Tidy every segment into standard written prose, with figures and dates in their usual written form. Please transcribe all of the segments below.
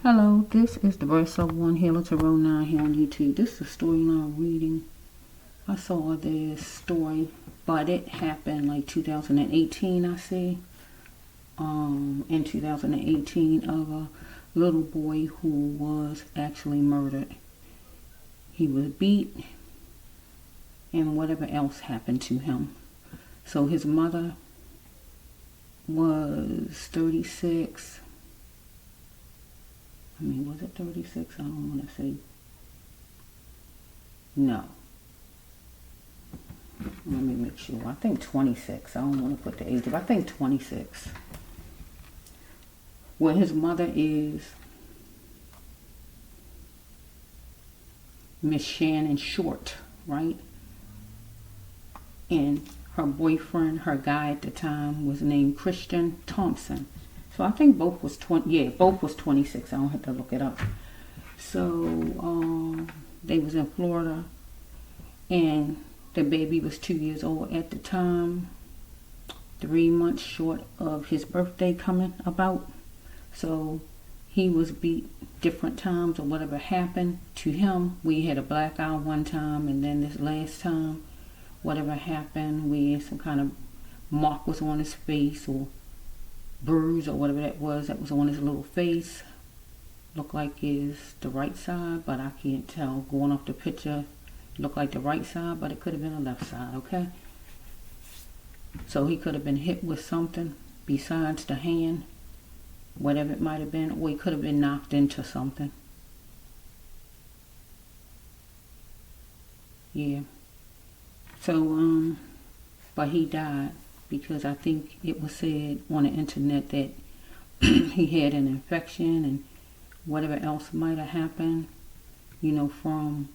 Hello, this is the Voice of One Healer Tarot 9 here on YouTube. This is a storyline reading. I saw this story, but it happened like 2018, I see. In 2018 of a little boy who was actually murdered. He was beat and whatever else happened to him. So his mother was 36. Was it 36? I don't want to say. No. Let me make sure. I think 26. I don't want to put the age of. I think 26. Well, his mother is Miss Shannon Short, right? And her boyfriend, her guy at the time, was named Christian Thompson. So I think both was 20. Yeah, both was 26. I don't have to look it up. So they was in Florida, and the baby was 2 years old at the time, 3 months short of his birthday coming about. So he was beat different times or whatever happened to him. We had a black eye one time, and then this last time, whatever happened, we had some kind of mark was on his face or bruise or whatever that was on his little face. Looked like it's the right side, but I can't tell. Going off the picture, looked like the right side, but it could have been the left side, okay? So he could have been hit with something besides the hand, whatever it might have been, or he could have been knocked into something. Yeah. So, but he died because I think it was said on the internet that he had an infection and whatever else might have happened, from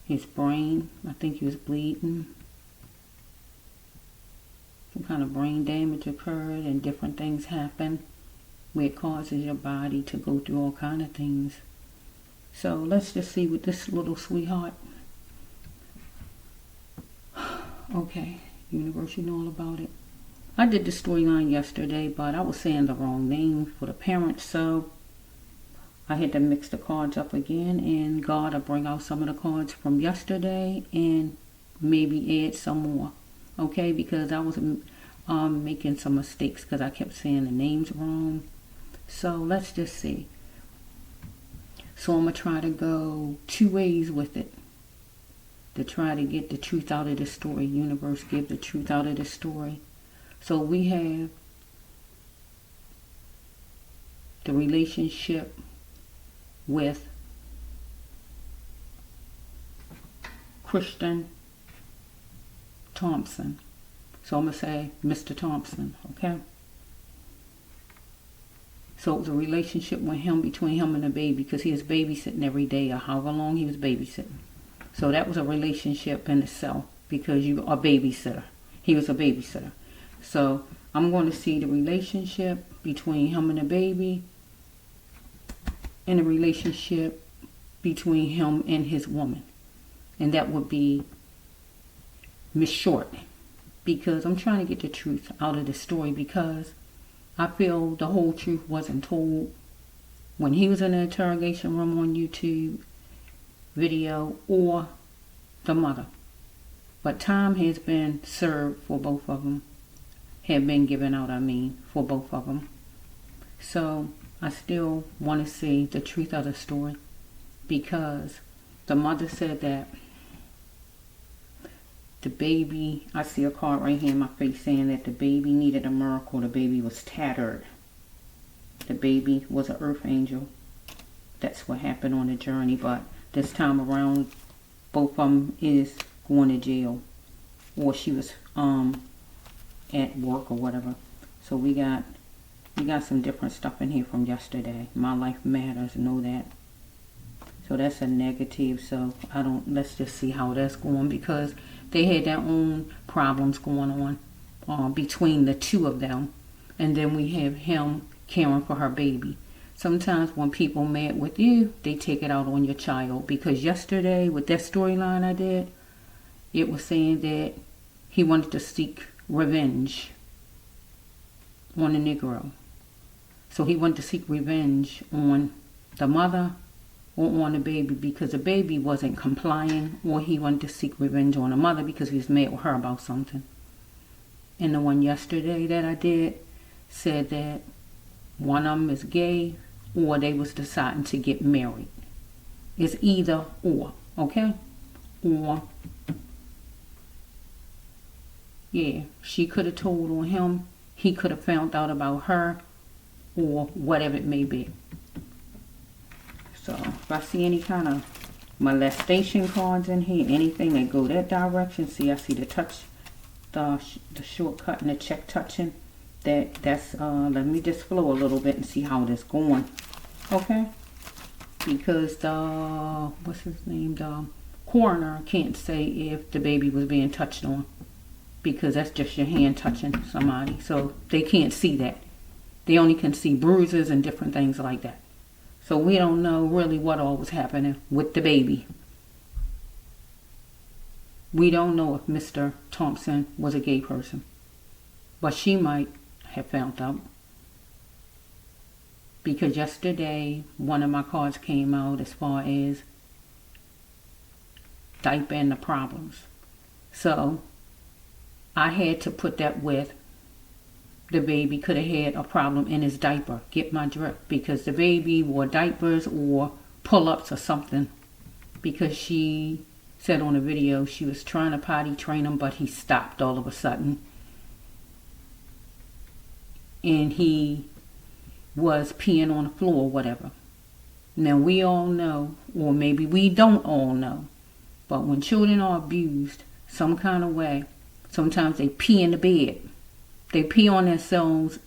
his brain. I think he was bleeding. Some kind of brain damage occurred and different things happen where it causes your body to go through all kind of things. So let's just see with this little sweetheart. Okay, universe, you know all about it. I did the storyline yesterday, but I was saying the wrong name for the parents, so I had to mix the cards up again, and God will bring out some of the cards from yesterday and maybe add some more. Okay, because I was making some mistakes because I kept saying the names wrong. So let's just see. So I'm going to try to go 2 ways with it to try to get the truth out of the story. Universe, give the truth out of the story. So we have the relationship with Christian Thompson. So I'm going to say Mr. Thompson, okay? So it was a relationship with him, between him and the baby, because he was babysitting every day or however long he was babysitting. So that was a relationship in itself because you are a babysitter. He was a babysitter. So I'm going to see the relationship between him and the baby and the relationship between him and his woman. And that would be Miss Short. Because I'm trying to get the truth out of the story because I feel the whole truth wasn't told when he was in the interrogation room on YouTube video or the mother. But time has been served for both of them. Have been given out, for both of them. So I still want to see the truth of the story because the mother said that the baby, I see a card right here in my face saying that the baby needed a miracle. The baby was tattered. The baby was an earth angel. That's what happened on the journey, but this time around, both of them is going to jail, or she was at work or whatever. So we got some different stuff in here from yesterday. My life matters, know that. So that's a negative. So let's just see how that's going because they had their own problems going on between the two of them, and then we have him caring for her baby. Sometimes when people mad with you, they take it out on your child. Because yesterday, with that storyline I did, it was saying that he wanted to seek revenge on a Negro. So he went to seek revenge on the mother or on the baby because the baby wasn't complying, or he wanted to seek revenge on the mother because he was mad with her about something. And the one yesterday that I did said that one of them is gay or they was deciding to get married. It's either or, okay? Or, yeah, she could have told on him, he could have found out about her, or whatever it may be. So if I see any kind of molestation cards in here, anything that go that direction, see, I see the touch, the shortcut and the check touching. That's let me just flow a little bit and see how this going. Okay? Because the, what's his name, the coroner can't say if the baby was being touched on, because that's just your hand touching somebody. So they can't see that. They only can see bruises and different things like that. So we don't know really what all was happening with the baby. We don't know if Mr. Thompson was a gay person. But she might have found out. Because yesterday, one of my cards came out as far as diaper and the problems. So I had to put that with the baby could have had a problem in his diaper. Get my drift? Because the baby wore diapers or pull-ups or something. Because she said on a video she was trying to potty train him, but he stopped all of a sudden. And he was peeing on the floor or whatever. Now we all know, or maybe we don't all know, but when children are abused some kind of way, sometimes they pee in the bed. They pee on themselves,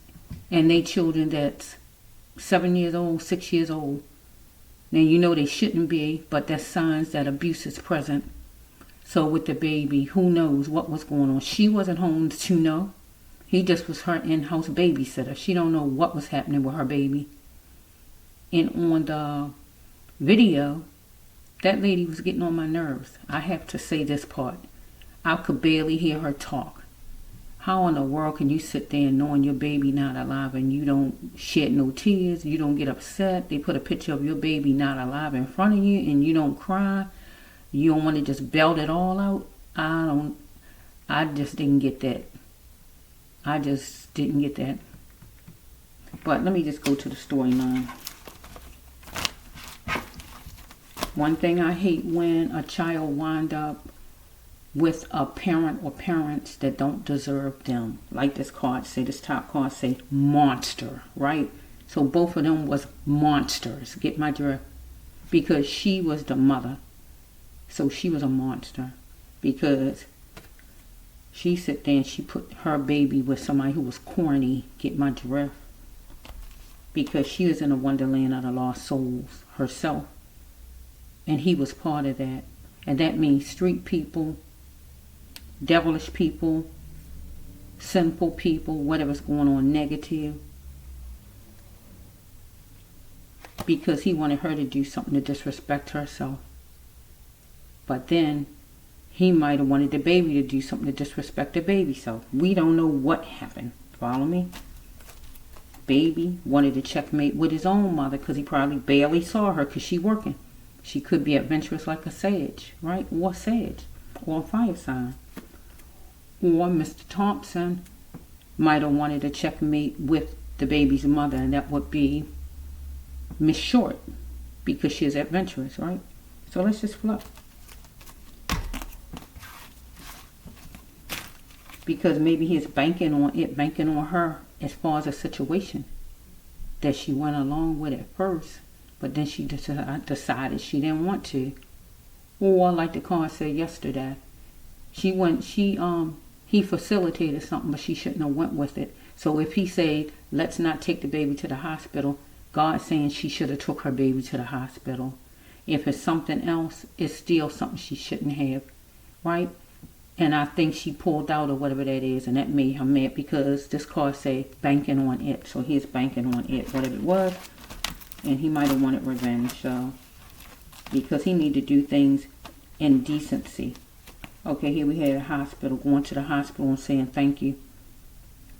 and they children that's 7 years old, 6 years old. Now you know they shouldn't be, but that's signs that abuse is present. So with the baby, who knows what was going on? She wasn't home to know. He just was her in-house babysitter. She don't know what was happening with her baby. And on the video, that lady was getting on my nerves. I have to say this part. I could barely hear her talk. How in the world can you sit there knowing your baby not alive and you don't shed no tears, you don't get upset? They put a picture of your baby not alive in front of you and you don't cry? You don't want to just belt it all out? I just didn't get that. I just didn't get that. But let me just go to the storyline. One thing I hate when a child wind up with a parent or parents that don't deserve them. Like this card say, this top card say monster, right? So both of them was monsters. Get my drift? Because she was the mother. So she was a monster. Because she sit there and she put her baby with somebody who was corny. Get my drift? Because she was in a wonderland of the lost souls herself. And he was part of that. And that means street people, devilish people, sinful people, whatever's going on negative. Because he wanted her to do something to disrespect herself. But then he might have wanted the baby to do something to disrespect the baby self. We don't know what happened. Follow me? Baby wanted to checkmate with his own mother because he probably barely saw her because she working. She could be adventurous like a sage, right? Or sage. Or a fire sign. Or Mr. Thompson might have wanted to checkmate with the baby's mother, and that would be Miss Short, because she is adventurous, right? So let's just flip. Because maybe he's banking on it, banking on her as far as a situation that she went along with at first, but then she decided she didn't want to. Or like the card said yesterday, he facilitated something, but she shouldn't have went with it. So if he said, let's not take the baby to the hospital, God's saying she should have took her baby to the hospital. If it's something else, it's still something she shouldn't have, right? And I think she pulled out or whatever that is, and that made her mad because this card say banking on it. So he's banking on it, whatever it was. And he might have wanted revenge, so because he needed to do things in decency. Okay, here we had a hospital, going to the hospital and saying thank you.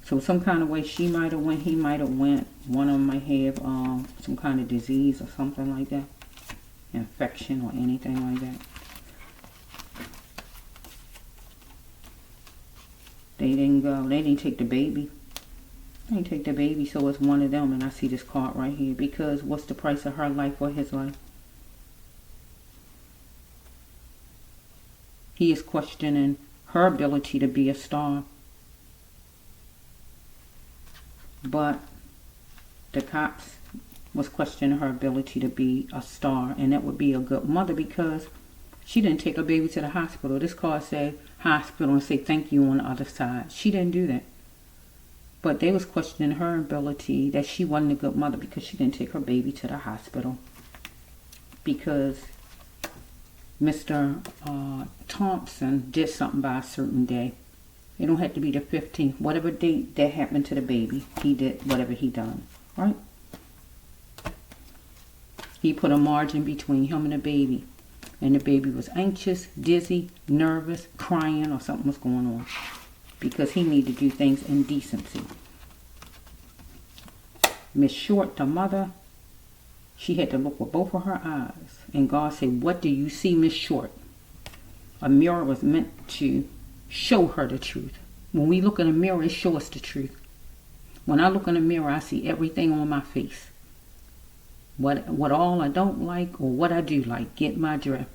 So some kind of way she might have went, he might have went. One of them might have some kind of disease or something like that. Infection or anything like that. They didn't go. They didn't take the baby. They didn't take the baby, so it's one of them. And I see this card right here. Because what's the price of her life or his life? He is questioning her ability to be a star. But the cops was questioning her ability to be a star. And that would be a good mother because she didn't take her baby to the hospital. This card said hospital and say thank you on the other side. She didn't do that. But they was questioning her ability that she wasn't a good mother because she didn't take her baby to the hospital. Because Mr. Thompson did something by a certain day. It don't have to be the 15th. Whatever date that happened to the baby, he did whatever he done. Right? He put a margin between him and the baby. And the baby was anxious, dizzy, nervous, crying, or something was going on. Because he needed to do things in decency. Miss Short, the mother, she had to look with both of her eyes. And God said, what do you see, Miss Short? A mirror was meant to show her the truth. When we look in a mirror, it shows us the truth. When I look in a mirror, I see everything on my face. What all I don't like or what I do like, get my drift.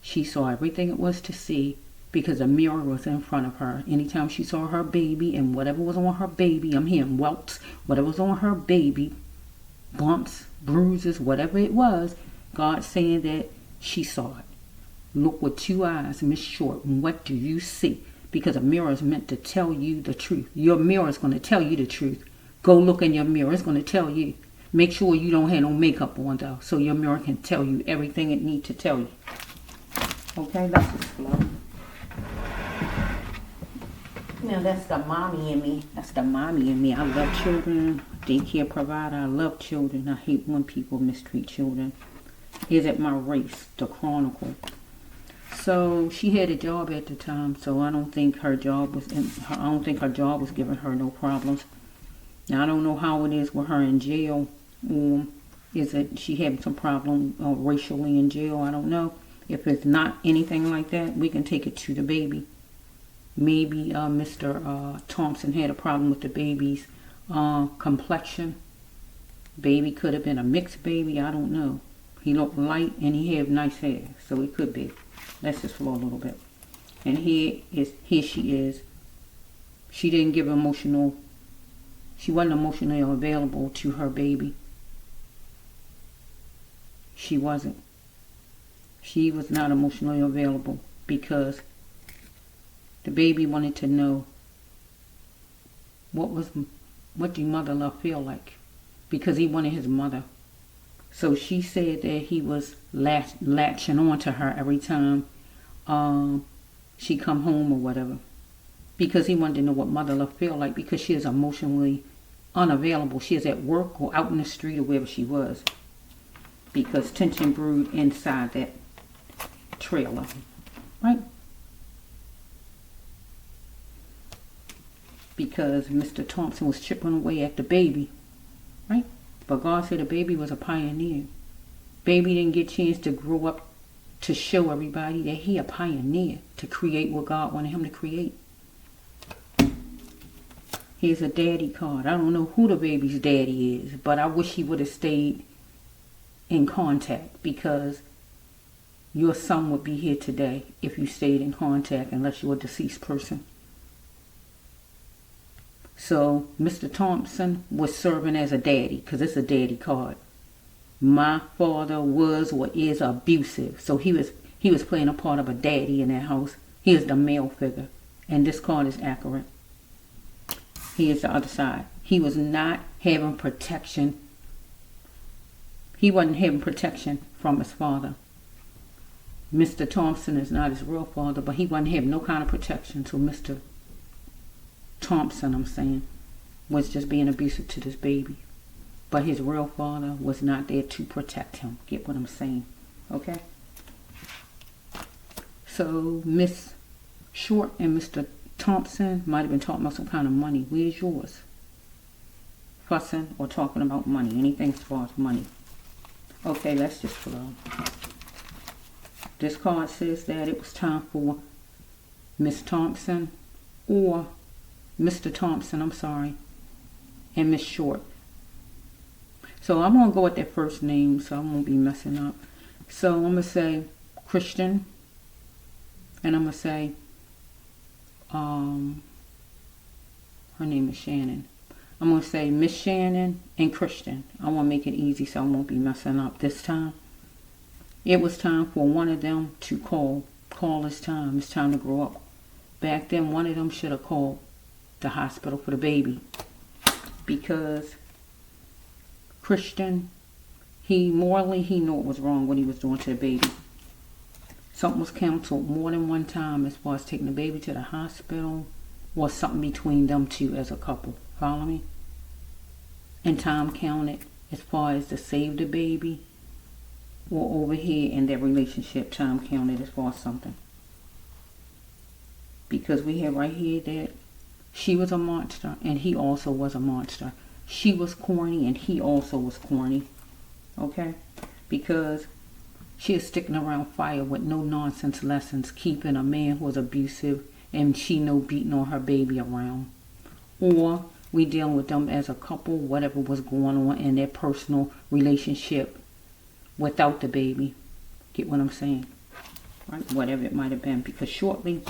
She saw everything it was to see because a mirror was in front of her. Anytime she saw her baby and whatever was on her baby, I'm hearing welts, whatever was on her baby, bumps, bruises, whatever it was, God saying that she saw it. Look with two eyes, Miss Short, and what do you see? Because a mirror is meant to tell you the truth. Your mirror is going to tell you the truth. Go look in your mirror. It's going to tell you. Make sure you don't have no makeup on though, so your mirror can tell you everything it needs to tell you. Okay, let's just flow. Now that's the mommy in me. That's the mommy in me. I love children. Daycare provider. I love children. I hate when people mistreat children. Is it my race? The Chronicle. So she had a job at the time, so I don't think her job was giving her no problems. Now I don't know how it is with her in jail. Is it she having some problem racially in jail? I don't know. If it's not anything like that, we can take it to the baby. Maybe Mr. Thompson had a problem with the baby's complexion. Baby could have been a mixed baby. I don't know. He looked light and he had nice hair, so it could be. Let's just flow a little bit. And here she is. She didn't give emotional. She wasn't emotionally available to her baby. She wasn't. She was not emotionally available because the baby wanted to know what do mother love feel like, because he wanted his mother. So she said that he was latching on to her every time she come home or whatever, because he wanted to know what mother love feel like, because she is emotionally unavailable. She is at work or out in the street or wherever she was, because tension brewed inside that trailer, right? Because Mr. Thompson was chipping away at the baby, right? But God said the baby was a pioneer. Baby didn't get a chance to grow up to show everybody that he a pioneer to create what God wanted him to create. Here's a daddy card. I don't know who the baby's daddy is, but I wish he would have stayed in contact, because your son would be here today if you stayed in contact, unless you're a deceased person. So Mr. Thompson was serving as a daddy, because it's a daddy card. My father was or is abusive, so he was playing a part of a daddy in that house. He is the male figure, and this card is accurate. Here's the other side. He was not having protection. He wasn't having protection from his father. Mr. Thompson is not his real father, but he wasn't having no kind of protection. So Mr. Thompson, I'm saying, was just being abusive to this baby. But his real father was not there to protect him. Get what I'm saying? Okay? So Miss Short and Mr. Thompson might have been talking about some kind of money. Where's yours? Fussing or talking about money. Anything as far as money. Okay, let's just flow. This card says that it was time for Miss Thompson or Mr. Thompson, I'm sorry, and Miss Short. So I'm going to go with their first name so I won't be messing up. So I'm going to say Christian, and I'm going to say, her name is Shannon. I'm going to say Miss Shannon and Christian. I want to make it easy so I won't be messing up this time. It was time for one of them to call. Call is time. It's time to grow up. Back then, one of them should have called the hospital for the baby. Because Christian, morally, he knew it was wrong what he was doing to the baby. Something was counseled more than one time as far as taking the baby to the hospital or something between them two as a couple. Follow me? And time counted as far as to save the baby or over here in their relationship, time counted as far as something. Because we have right here that she was a monster and he also was a monster. She was corny and he also was corny. Okay? Because she is sticking around fire with no nonsense lessons, keeping a man who was abusive and she no beating on her baby around. Or we dealing with them as a couple, whatever was going on in their personal relationship without the baby. Get what I'm saying? Right? Whatever it might have been. Because shortly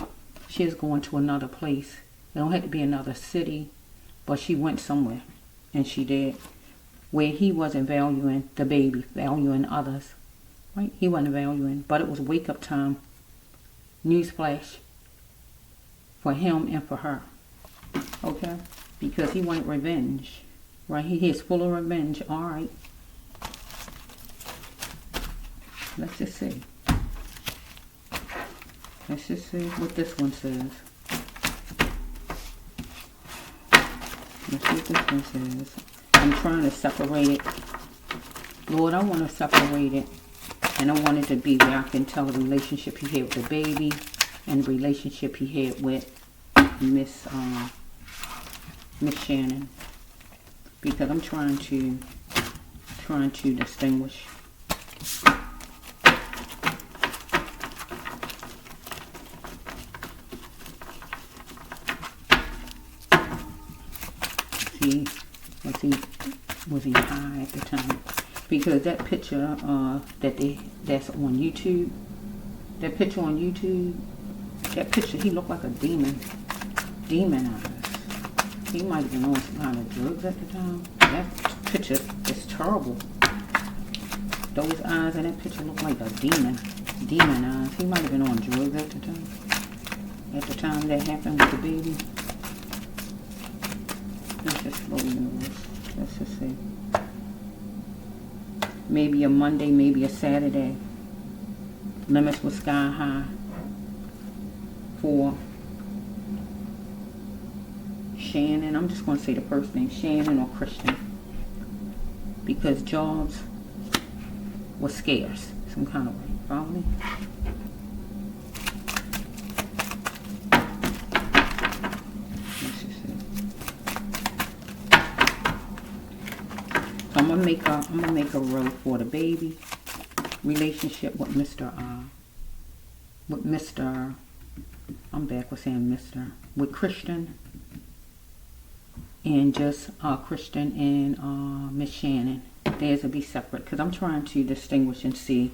she is going to another place. It don't have to be another city, but she went somewhere. And she did. Where he wasn't valuing the baby, valuing others. Right? He wasn't valuing. But it was wake up time. Newsflash. For him and for her. Okay? Because he wanted revenge. Right? He is full of revenge. Alright. Let's just see. Let's just see what this one says. Let's see what this one says. I'm trying to separate it. Lord, I want to separate it. And I want it to be where I can tell the relationship he had with the baby and the relationship he had with Miss Shannon. Because I'm trying to distinguish. Was he high at the time? Because that picture that's on YouTube, that picture he looked like a demon eyes. He might have been on some kind of drugs at the time. That picture is terrible. Those eyes in that picture look like a demon eyes. He might have been on drugs at the time that happened with the baby. Let's just slowly move. Let's just see. Maybe a Monday, maybe a Saturday. Limits were sky high for Shannon. I'm just going to say the first name, Shannon or Christian. Because jobs were scarce. Some kind of way. Follow me? I'm gonna make a row for the baby relationship with Mr. I'm back with saying Mr. with Christian and just Christian and Miss Shannon. Theirs will be separate because I'm trying to distinguish and see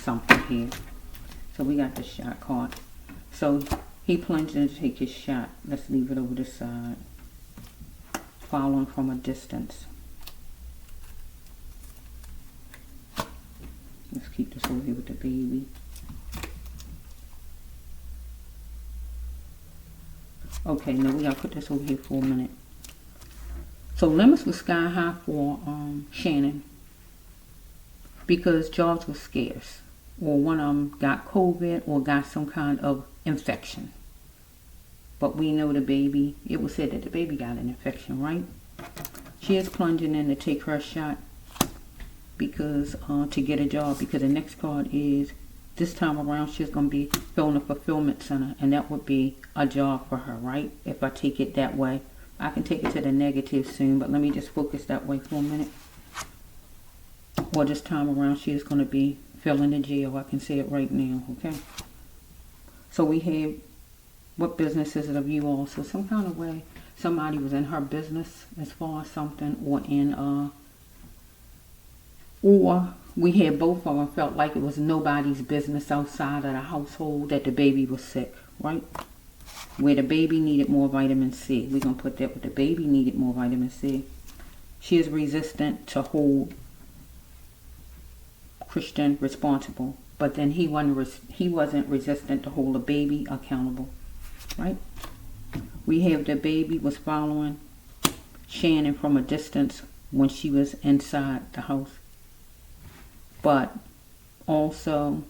something here. So we got the shot card. So he plunged in to take his shot. Let's leave it over this side. Following from a distance. Let's keep this over here with the baby. Okay, now we gotta put this over here for a minute. So limits was sky high for Shannon because jobs were scarce, or one of them got COVID or got some kind of infection. But we know the baby. It was said that the baby got an infection, right? She is plunging in to take her shot because to get a job, because the next card is this time around she's going to be filling a fulfillment center, and that would be a job for her, right? If I take it that way. I can take it to the negative soon, but let me just focus that way for a minute. Well, this time around she is going to be filling the jail. I can say it right now, okay? So we have, what business is it of you all? So some kind of way somebody was in her business as far as something, or we had both of them felt like it was nobody's business outside of the household that the baby was sick, right? Where the baby needed more vitamin C. We're going to put that with the baby needed more vitamin C. She is resistant to hold Christian responsible. But then he wasn't resistant to hold a baby accountable, right? We have the baby was following Shannon from a distance when she was inside the house. But also,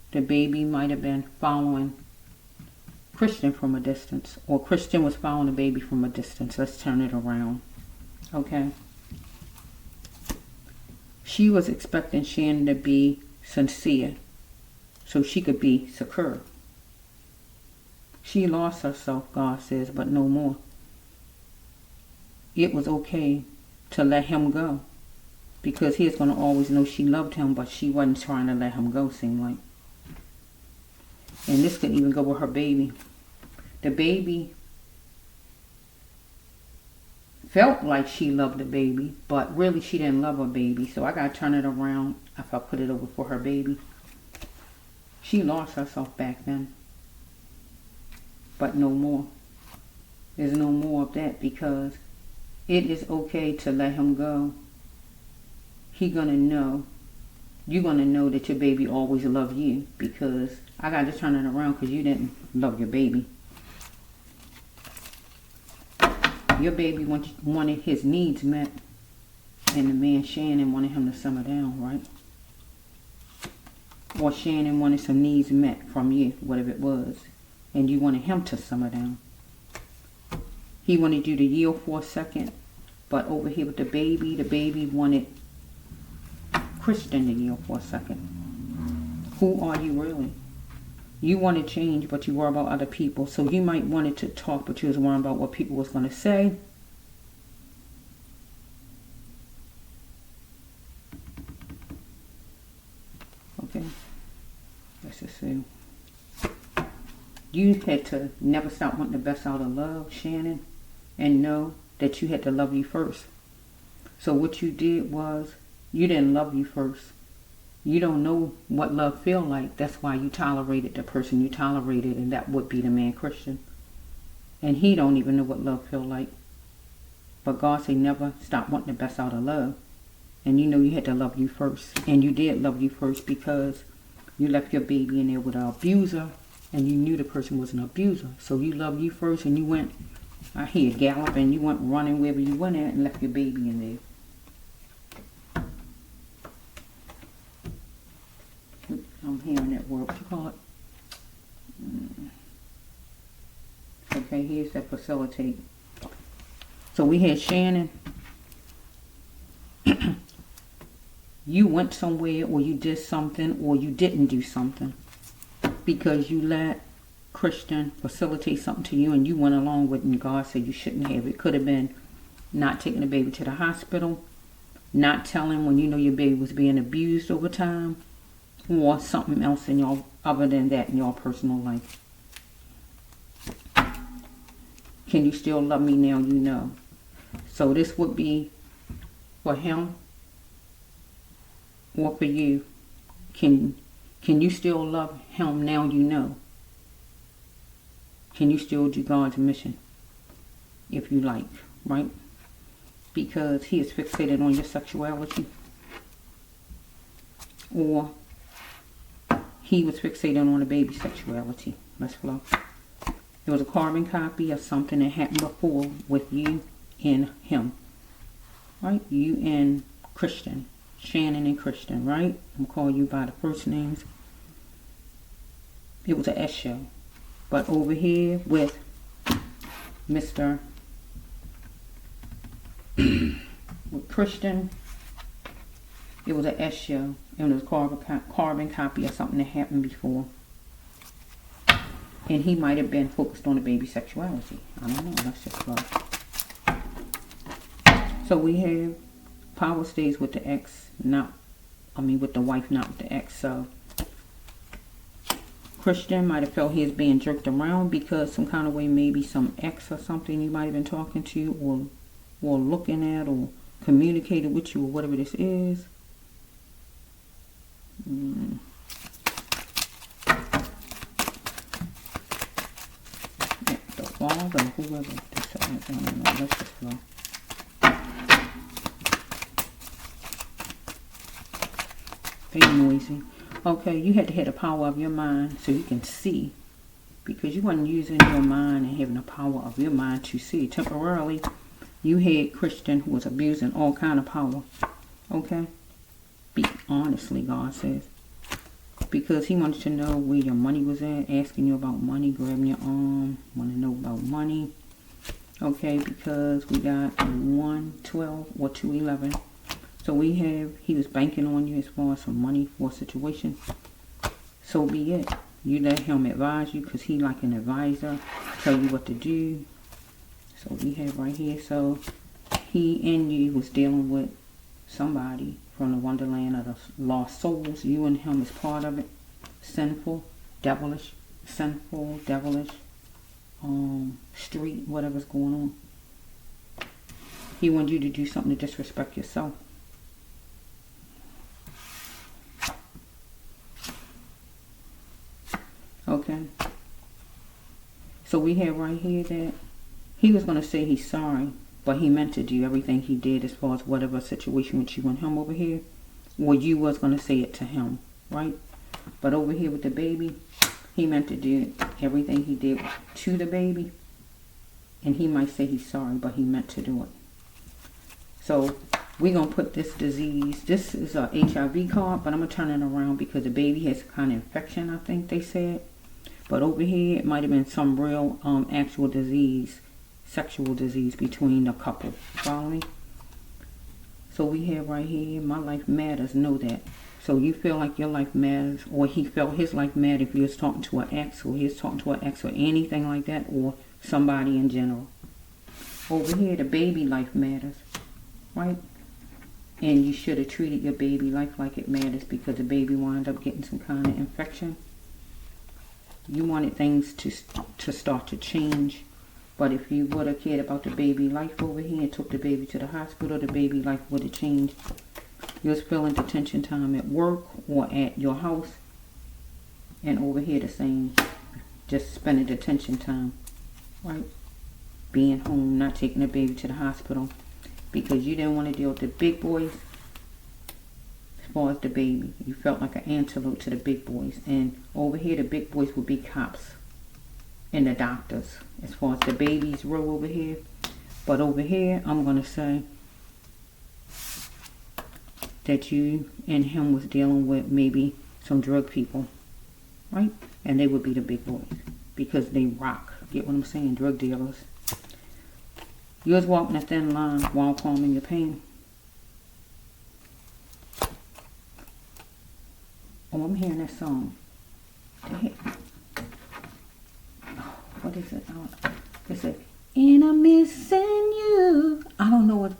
the baby might have been following Christian from a distance, or Christian was following the baby from a distance. Let's turn it around, okay? She was expecting Shannon to be sincere so she could be secure. She lost herself, God says, but no more. It was okay to let him go, because he is going to always know she loved him, but she wasn't trying to let him go, seemed like. And this could even go with her baby. The baby felt like she loved the baby, but really she didn't love her baby. So I got to turn it around if I put it over for her baby. She lost herself back then. But no more. There's no more of that, because it is okay to let him go. He gonna know. You're gonna know that your baby always loved you, because I got to turn it around because you didn't love your baby. Your baby wanted his needs met, and the man Shannon wanted him to simmer down, right? Or Shannon wanted some needs met from you, whatever it was, and you wanted him to simmer down. He wanted you to yield for a second, but over here with the baby wanted Christian to yield for a second. Who are you really? You want to change, but you worry about other people. So you might wanted to talk, but you was worrying about what people was going to say. Okay. Let's just see. You had to never stop wanting the best out of love, Shannon, and know that you had to love you first. So what you did was, you didn't love you first. You don't know what love feel like. That's why you tolerated the person you tolerated, and that would be the man Christian. And he don't even know what love feel like. But God said never stop wanting the best out of love. And you know you had to love you first. And you did love you first, because you left your baby in there with an abuser, and you knew the person was an abuser. So you loved you first, and you went, I hear galloping, you went running wherever you went at and left your baby in there. I'm hearing that word. What you call it? Okay, here's that facilitate. So we had Shannon. You went somewhere, or you did something, or you didn't do something, because you let Christian facilitate something to you, and you went along with it, and God said you shouldn't have. It could have been not taking the baby to the hospital, not telling when you know your baby was being abused over time, or something else in your, other than that, in your personal life. Can you still love me now? You know. So this would be for him or for you. Can you still love him now? You know. Can you still do God's mission? If you like, right? Because he is fixated on your sexuality. Or he was fixated on the baby's sexuality. Let's flow. There was a carbon copy of something that happened before with you and him. Right? You and Christian. Shannon and Christian, right? I'm calling you by the first names. It was an S show. But over here with Mr. with Christian, It was an S show. And it was a carbon copy of something that happened before. And he might have been focused on the baby sexuality. I don't know. Let's just look. So we have power stays with the ex, with the wife, not with the ex. So Christian might have felt he was being jerked around because some kind of way, maybe some ex or something you might have been talking to or looking at or communicated with you or whatever this is. Yeah, the father, whoever this is, I don't know. Let's just go. Very noisy. Okay, you had to have the power of your mind so you can see, because you wasn't using your mind and having the power of your mind to see. Temporarily, you had Christian who was abusing all kind of power. Okay? Speak honestly, God says. Because he wanted to know where your money was at, asking you about money, grabbing your arm, want to know about money. Okay, because we got 112 or 211. So we have, he was banking on you as far as some money for a situation. So be it. You let him advise you because he like an advisor, tell you what to do. So we have right here, so he and you was dealing with somebody from the wonderland of the lost souls. You and him is part of it. Sinful, devilish, street, whatever's going on. He wanted you to do something to disrespect yourself. Okay. So we have right here that he was going to say he's sorry, but he meant to do everything he did as far as whatever situation with you and him over here. Or you was going to say it to him, right? But over here with the baby, he meant to do everything he did to the baby. And he might say he's sorry, but he meant to do it. So we're going to put this disease, this is a HIV card, but I'm going to turn it around because the baby has kind of infection, I think they said. But over here, it might have been some real actual disease, sexual disease between the couple. Follow me? So we have right here, my life matters, know that. So you feel like your life matters, or he felt his life mattered if you was talking to an ex, or he was talking to an ex, or anything like that, or somebody in general. Over here, the baby life matters, right? And you should have treated your baby life like it matters because the baby wound up getting some kind of infection. You wanted things to start to change. But if you would have cared about the baby life over here and took the baby to the hospital, the baby life would have changed. You was feeling detention time at work or at your house. And over here the same. Just spending detention time. Right? Being home, not taking the baby to the hospital. Because you didn't want to deal with the big boys. As far as the baby, you felt like an antelope to the big boys. And over here the big boys would be cops and the doctors as far as the baby's row over here. But over here I'm going to say that you and him was dealing with maybe some drug people, right? And they would be the big boys because they rock. Get what I'm saying? Drug dealers. You was walking a thin line while calming your pain. Oh, I'm hearing that song. Oh, what is it? It said, and I'm missing you. I don't know what.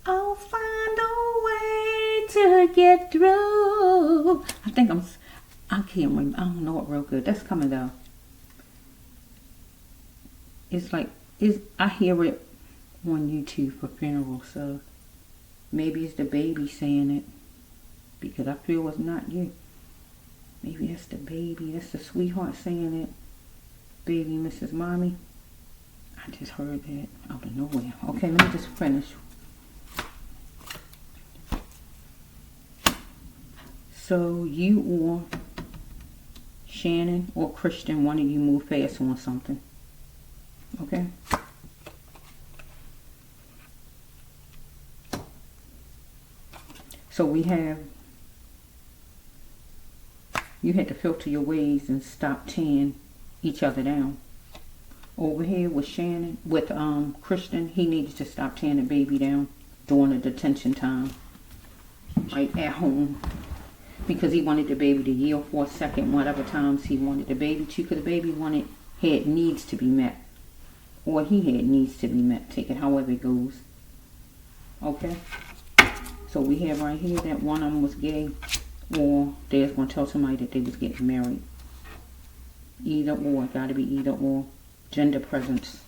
I'll find a way to get through. I can't remember. I don't know it real good. That's coming though. It's like, I hear it on YouTube for funerals, so maybe it's the baby saying it because I feel it's not you. Maybe that's the baby. That's the sweetheart saying it. Baby, Mrs. Mommy. I just heard that out of nowhere. Okay, let me just finish. So you or Shannon or Christian, one of you move fast on something. Okay? So we have, you had to filter your ways and stop tearing each other down. Over here with Shannon, with Christian, he needed to stop tearing the baby down during the detention time. right, at home. Because he wanted the baby to yield for a second, whatever times he wanted the baby to, because the baby had needs to be met. Or he had needs to be met. Take it however it goes. Okay? So we have right here that one of them was gay, or they was going to tell somebody that they was getting married. Either or. It got to be either or. Gender presence.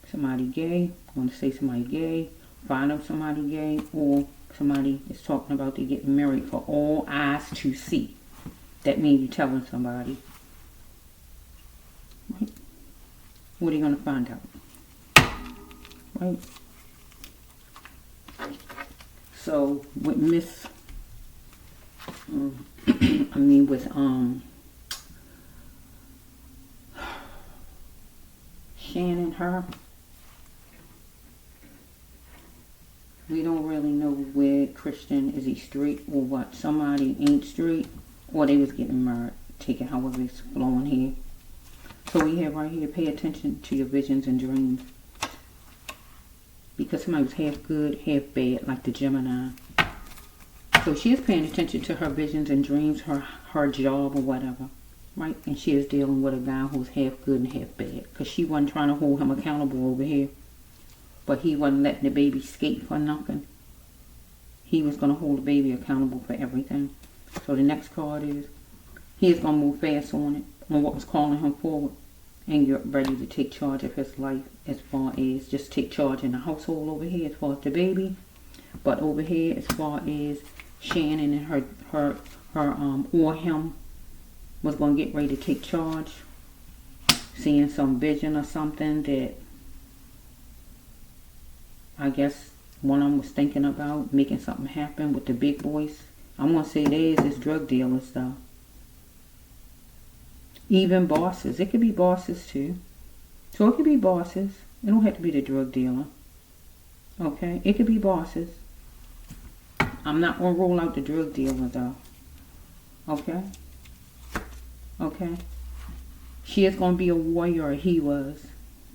Somebody gay. Going to say somebody gay. Find out somebody gay. Or somebody is talking about they getting married for all eyes to see. That means you're telling somebody. Right? What are you going to find out? Right? So with Miss, with Shannon, her, we don't really know where Christian, is he straight or what? Somebody ain't straight, or they was getting married. Take it however it's flowing here. So we have right here, pay attention to your visions and dreams. Because somebody was half good, half bad, like the Gemini. So she is paying attention to her visions and dreams, her job or whatever. Right? And she is dealing with a guy who's half good and half bad. Because she wasn't trying to hold him accountable over here. But he wasn't letting the baby skate for nothing. He was going to hold the baby accountable for everything. So the next card is, he is going to move fast on it, on what was calling him forward. And you're ready to take charge of his life, as far as just take charge in the household over here as far as the baby. But over here as far as Shannon and her or him was going to get ready to take charge. Seeing some vision or something that I guess one of them was thinking about making something happen with the big boys. I'm going to say theirs is drug dealers though. Even bosses. It could be bosses too. So it could be bosses. It don't have to be the drug dealer. Okay? It could be bosses. I'm not going to rule out the drug dealer though. Okay? Okay? She is going to be a warrior, or he was,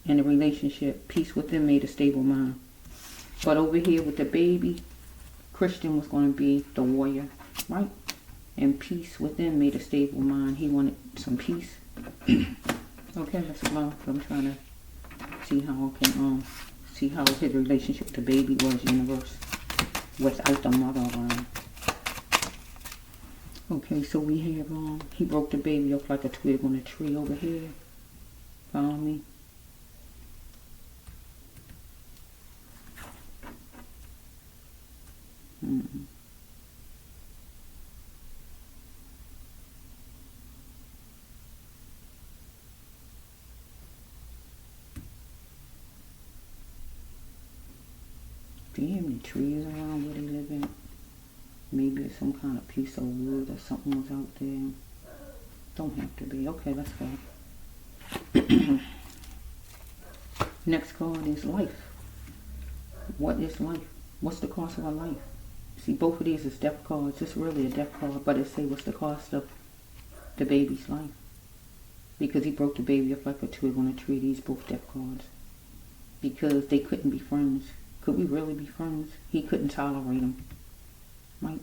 in a relationship. Peace within made a stable mind. But over here with the baby, Christian was going to be the warrior. Right? And peace within made a stable mind. He wanted some peace. Okay, let's go. I'm trying to see how I can see how his relationship with the baby was, universe, without the mother around. Okay, so we have he broke the baby up like a twig on a tree over here. Follow me? Do you have any trees around where they live at? Maybe it's some kind of piece of wood or something was out there. Don't have to be. Okay, let's go. Next card is life. What is life? What's the cost of a life? See, both of these is death cards. It's really a death card, but it say what's the cost of the baby's life. Because he broke the baby up like a twig on a tree. These both death cards. Because they couldn't be friends. Could we really be friends? He couldn't tolerate him. Right?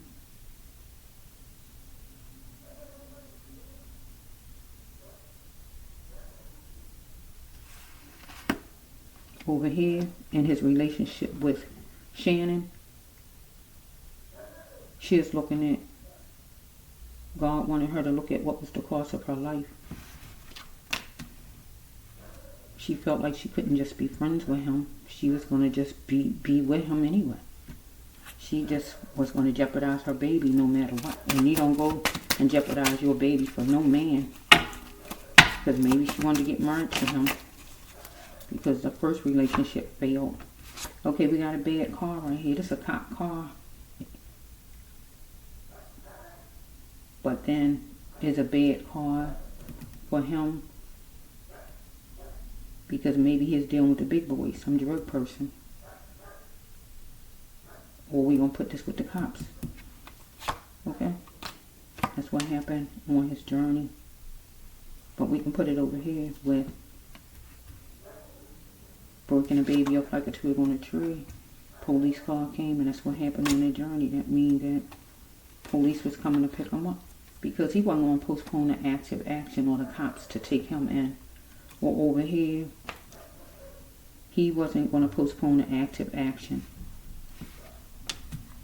Over here, in his relationship with Shannon, she is looking at, God wanted her to look at what was the cost of her life. She felt like she couldn't just be friends with him. She was going to just be with him anyway. She just was going to jeopardize her baby no matter what. And you don't go and jeopardize your baby for no man. Because maybe she wanted to get married to him. Because the first relationship failed. Okay, we got a bad car right here. This is a cop car. But then there's a bad car for him. Because maybe he's dealing with the big boys, some drug person. Or we gonna put this with the cops. Okay? That's what happened on his journey. But we can put it over here with breaking a baby up like a twig on a tree. Police car came, and that's what happened on their journey. That means that police was coming to pick him up. Because he wasn't going to postpone the active action or the cops to take him in. Or over here, he wasn't going to postpone the active action.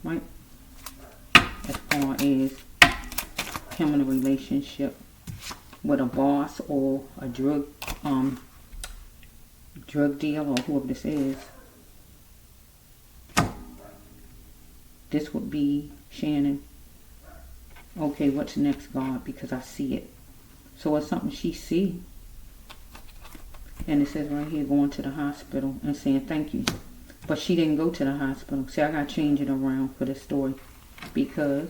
Right? As far as him in a relationship with a boss or a drug dealer or whoever this is. This would be Shannon. Okay, what's next, God? Because I see it. So it's something she see. And it says right here, going to the hospital and saying thank you. But she didn't go to the hospital. See, I got to change it around for this story. Because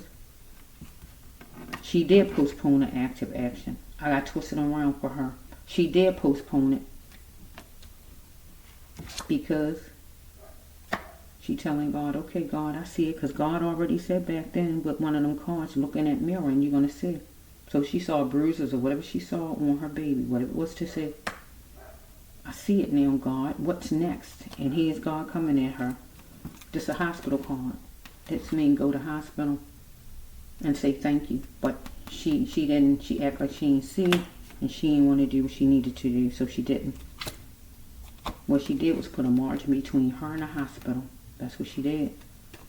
she did postpone the active action. I got twisted around for her. She did postpone it. Because she telling God, okay, God, I see it. Because God already said back then with one of them cards, looking at mirror, and you're going to see. So she saw bruises or whatever she saw on her baby, whatever it was to say. I see it now, God. What's next? And here's God coming at her. Just a hospital card. This means go to hospital and say thank you. But she didn't. She acted like she didn't see it, and she didn't want to do what she needed to do, so she didn't. What she did was put a margin between her and the hospital. That's what she did.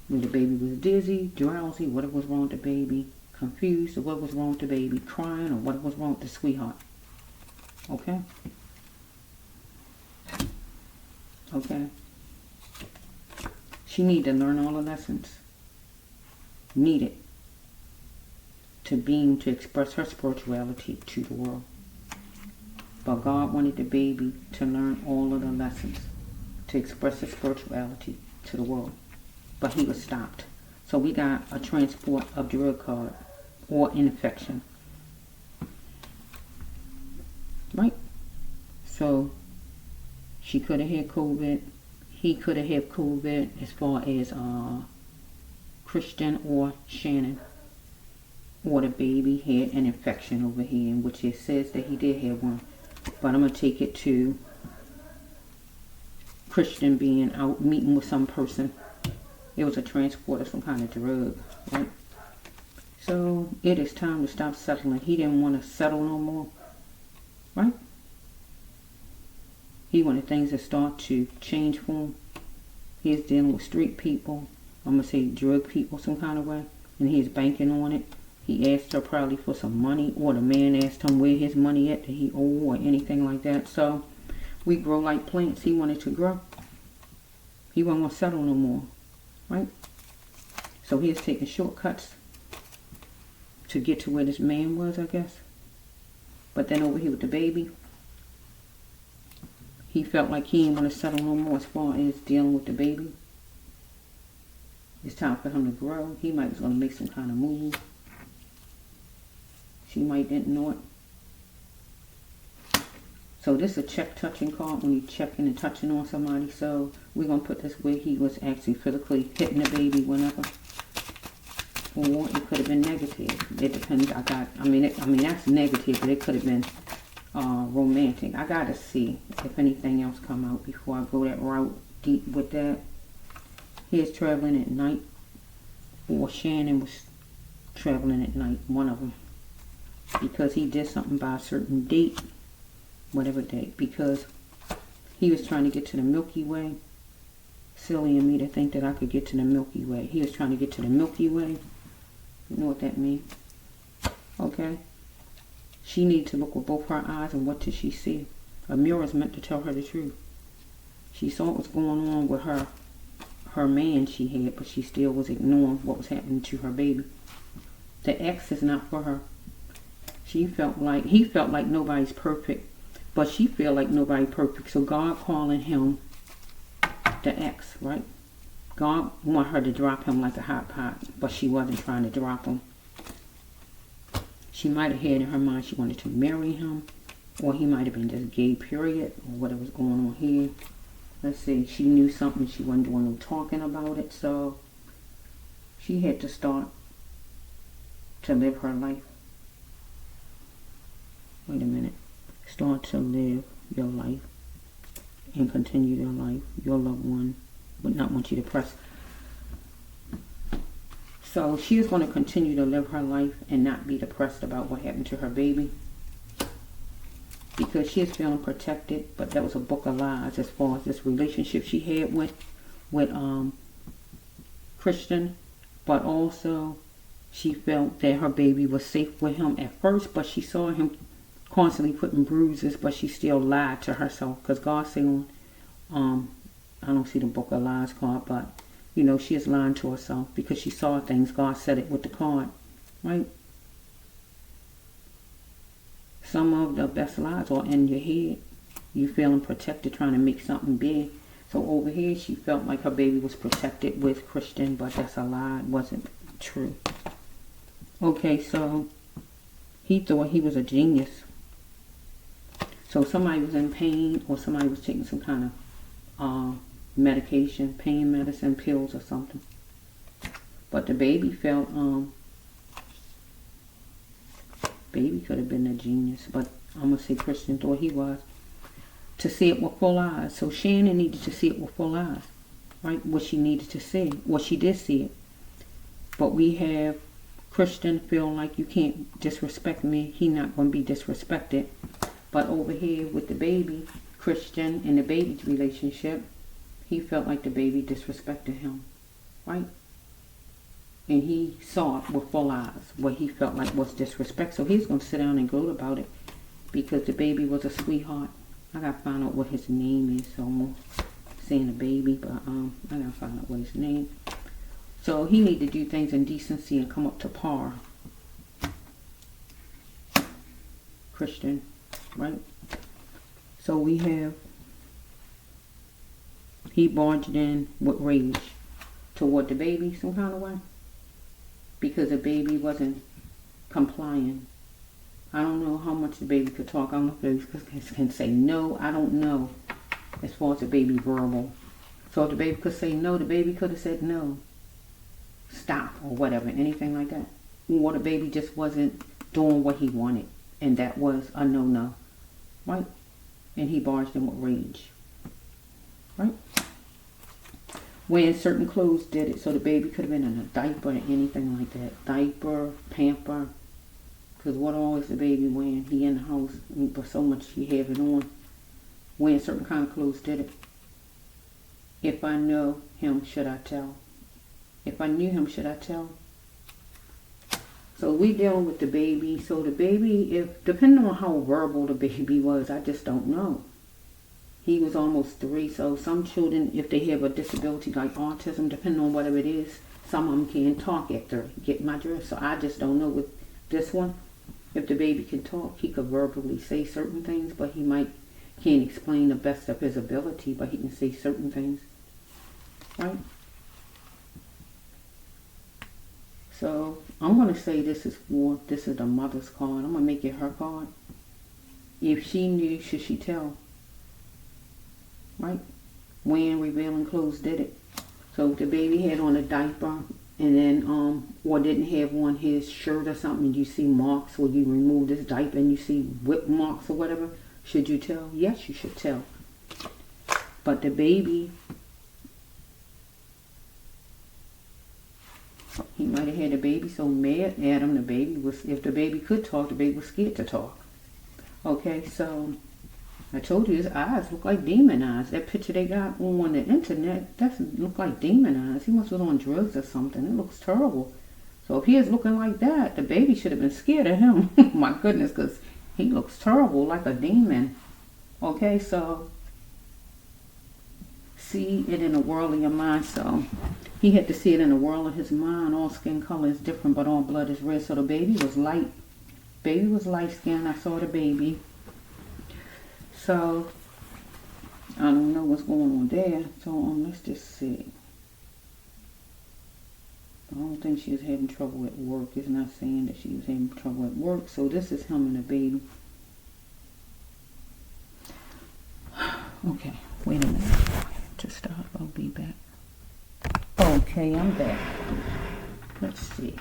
When the baby was dizzy, drowsy, what was wrong with the baby, confused, or what was wrong with the baby, crying, or what was wrong with the sweetheart. Okay? Okay? She needed to learn all the lessons. Needed to beam, to express her spirituality to the world. But God wanted the baby to learn all of the lessons, to express his spirituality to the world. But he was stopped. So we got a transport of drug card or infection. Right? So she could have had COVID. He could have had COVID as far as Christian or Shannon. Or the baby had an infection over here, in which it says that he did have one. But I'm going to take it to Christian being out meeting with some person. It was a transport of some kind of drug, right? So it is time to stop settling. He didn't want to settle no more, right? He wanted things to start to change for him. He is dealing with street people. I'm going to say drug people some kind of way. And he is banking on it. He asked her probably for some money, or the man asked him where his money at that he owed, or anything like that. So we grow like plants. He wanted to grow. He wasn't going to settle no more, right? So he is taking shortcuts to get to where this man was, I guess. But then over here with the baby, he felt like he didn't want to settle no more as far as dealing with the baby. It's time for him to grow. He might was going to make some kind of move. She might didn't know it. So this is a check touching card when you're checking and touching on somebody. So we're going to put this where he was actually physically hitting the baby whenever. Or it could have been negative. It depends. I mean that's negative, but it could have been romantic. I got to see if anything else come out before I go that route deep with that. He is traveling at night. Or Shannon was traveling at night. One of them. Because he did something by a certain date, whatever date, because he was trying to get to the Milky Way. Silly of me to think that I could get to the Milky Way. He was trying to get to the Milky Way. You know what that means? Okay? She needed to look with both her eyes, and what did she see? A mirror is meant to tell her the truth. She saw what was going on with her man she had, but she still was ignoring what was happening to her baby. The ex is not for her. He felt like nobody's perfect, but she felt like nobody perfect. So God calling him the ex, right? God wanted her to drop him like a hot pot, but she wasn't trying to drop him. She might have had in her mind she wanted to marry him, or he might have been just gay, period, or whatever was going on here. Let's see, she knew something, she wasn't doing no talking about it, so she had to start to live her life. Wait a minute. Start to live your life and continue your life, your loved one, would not want you depressed. So she is going to continue to live her life and not be depressed about what happened to her baby, because she is feeling protected. But that was a book of lies as far as this relationship she had with Christian. But also she felt that her baby was safe with him at first, but she saw him constantly putting bruises, but she still lied to herself, because God said on I don't see the book of lies card, but you know, she is lying to herself because she saw things. God said it with the card, right? Some of the best lies are in your head. You feeling protected, trying to make something big. So over here, she felt like her baby was protected with Christian, but that's a lie. It wasn't true. Okay, so he thought he was a genius. So somebody was in pain, or somebody was taking some kind of medication, pain medicine, pills or something. But the baby felt, baby could have been a genius, but I'm going to say Christian thought he was, to see it with full eyes. So Shannon needed to see it with full eyes, right? What she needed to see. Well, she did see it. But we have Christian feel like, you can't disrespect me. He not going to be disrespected. But over here with the baby, Christian and the baby's relationship, he felt like the baby disrespected him, right? And he saw it with full eyes, what he felt like was disrespect. So he's going to sit down and gloat about it, because the baby was a sweetheart. I got to find out what his name is. So I'm saying the baby, but I got to find out what his name. So he need to do things in decency and come up to par. Christian, right? So we have, he barged in with rage toward the baby some kind of way, because the baby wasn't complying. I don't know how much the baby could talk. I don't know if the baby can say no. I don't know as far as the baby verbal. So if the baby could say no, the baby could have said no, stop, or whatever, anything like that. Or the baby just wasn't doing what he wanted, and that was a no-no, right? And he barged in with rage, right? Wearing certain clothes did it. So the baby could have been in a diaper or anything like that. Diaper, pamper. Because what all is the baby wearing? He in the house, but so much he have it on. Wearing certain kind of clothes did it. If I know him, should I tell? If I knew him, should I tell? So we dealing with the baby. So the baby, if depending on how verbal the baby was, I just don't know. He was almost 3, so some children, if they have a disability like autism, depending on whatever it is, some of them can't talk at 3. Get my drift? So I just don't know with this one. If the baby can talk, he could verbally say certain things, but he can't explain the best of his ability, but he can say certain things, right? So I'm going to say this is the mother's card. I'm going to make it her card. If she knew, should she tell? Right? Wearing revealing clothes did it. So if the baby had on a diaper, and then or didn't have on his shirt or something, and you see marks, or you remove this diaper and you see whip marks or whatever, should you tell? Yes, you should tell. But the baby, he might have had the baby so mad at him, the baby was, if the baby could talk, the baby was scared to talk. Okay, so I told you his eyes look like demon eyes. That picture they got on the internet, that look like demon eyes. He must have been on drugs or something. It looks terrible. So if he is looking like that, the baby should have been scared of him. My goodness, because he looks terrible, like a demon. Okay, so see it in the world of your mind. So he had to see it in the world of his mind. All skin color is different, but all blood is red. So the baby was light. Baby was light skinned. I saw the baby. So I don't know what's going on there. So let's just see. I don't think she was having trouble at work. It's not saying that she was having trouble at work. So this is him and the baby. Okay, wait a minute. To stop, I'll be back. Okay, I'm back. Let's see.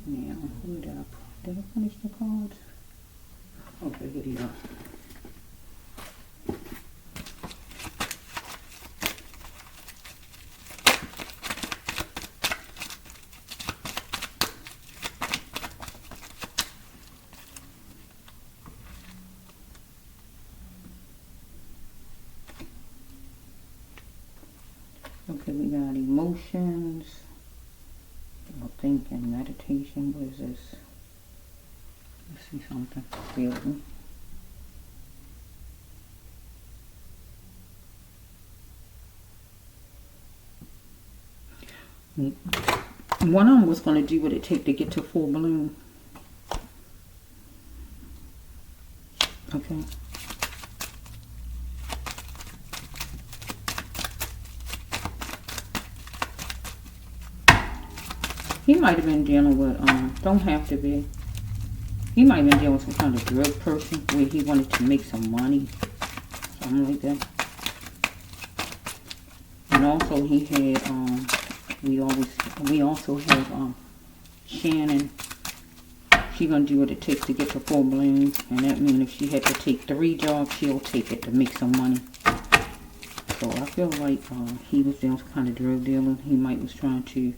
Now, where did I put? Did I finish the cards? Okay, here we go. Okay, we got emotions, or thinking, meditation. What is this? Let's see something. Feeling. One of them was going to do what it take to get to full bloom. Okay. He might have been dealing with, don't have to be. He might have been dealing with some kind of drug person where he wanted to make some money. Something like that. And also he had, we also have, Shannon. She gonna do what it takes to get to full bloom. And that means if she had to take 3 jobs, she'll take it to make some money. So I feel like he was doing some kind of drug dealing. He might was trying to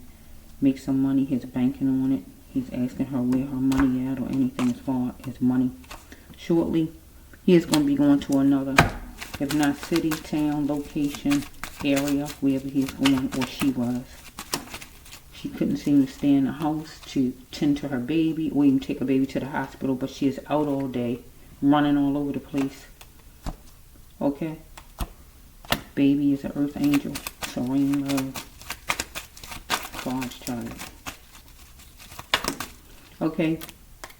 make some money. He's banking on it. He's asking her where her money at or anything as far as money. Shortly, he is going to be going to another, if not city, town, location, area, wherever he's going or she was. She couldn't seem to stay in the house to tend to her baby or even take her baby to the hospital, but she is out all day, running all over the place. Okay? Baby is an earth angel, serene love, God's child. Okay,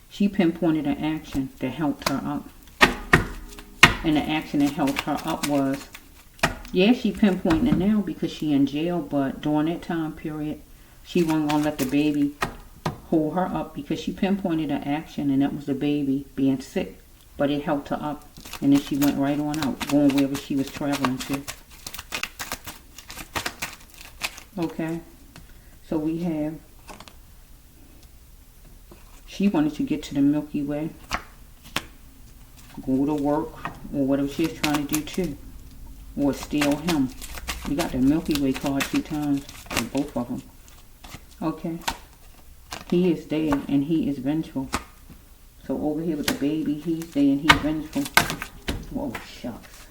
she pinpointed an action that helped her up. And the action that helped her up was, yeah, she pinpointing it now because she in jail, but during that time period, she wasn't going to let the baby hold her up because she pinpointed an action, and that was the baby being sick. But it helped her up, and then she went right on out, going wherever she was traveling to. Okay, so we have, she wanted to get to the Milky Way, go to work, or whatever she was trying to do too, or steal him. We got the Milky Way card 2 times, for both of them. Okay, he is there, and he is vengeful. So over here with the baby, he's there, and he's vengeful. Whoa, shucks.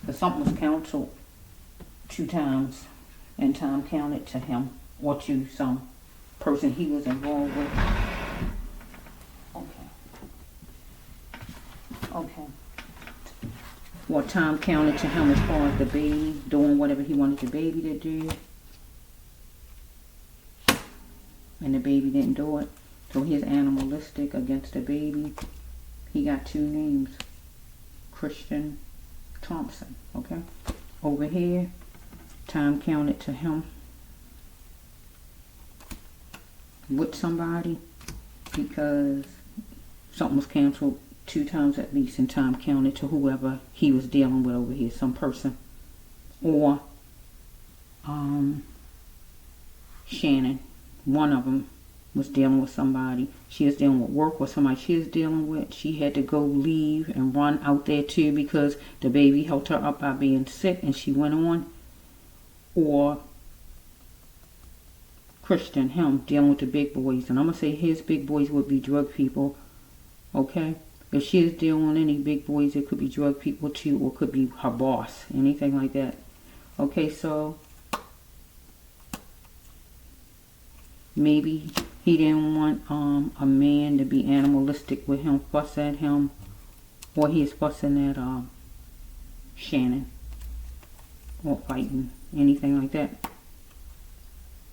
Because something was counseled 2 times, and time counted to him, or to some person he was involved with. Okay. What time counted to him as far as the baby, doing whatever he wanted the baby to do. And the baby didn't do it. So he's animalistic against the baby. He got 2 names. Christian Thompson. Okay. Over here, time counted to him with somebody because something was canceled 2 times at least, and time counted to whoever he was dealing with over here, some person. Or Shannon, one of them was dealing with somebody. She was dealing with work with somebody she was dealing with. She had to go leave and run out there too because the baby held her up by being sick, and she went on. Or Christian, him, dealing with the big boys. And I'm going to say his big boys would be drug people. Okay? If she is dealing with any big boys, it could be drug people too, or it could be her boss, anything like that. Okay, so maybe he didn't want a man to be animalistic with him, fuss at him, or he's fussing at Shannon, or fighting, anything like that.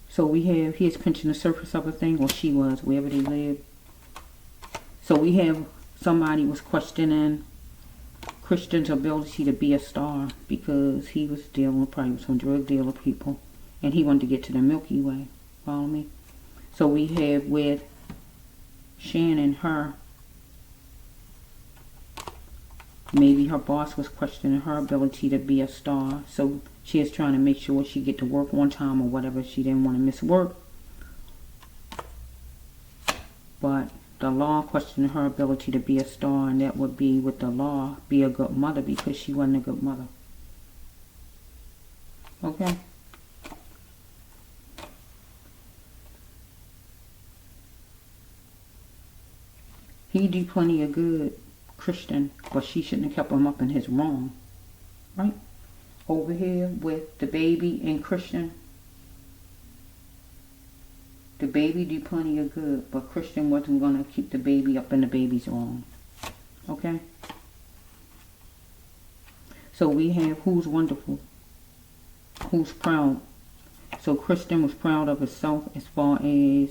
So we have, he is pinching the surface of a thing, or she was, wherever they live. So we have somebody was questioning Christian's ability to be a star because he was dealing with probably some drug dealer people, and he wanted to get to the Milky Way. Follow me? So we have with Shannon, her, maybe her boss was questioning her ability to be a star, so she is trying to make sure she get to work on time or whatever. She didn't want to miss work. But the law questioned her ability to be a star, and that would be with the law, be a good mother, because she wasn't a good mother. Okay? He do plenty of good, Christian, but she shouldn't have kept him up in his wrong. Right? Over here with the baby and Christian, the baby do plenty of good, but Christian wasn't going to keep the baby up in the baby's arms. Okay? So we have who's wonderful, who's proud. So Christian was proud of himself as far as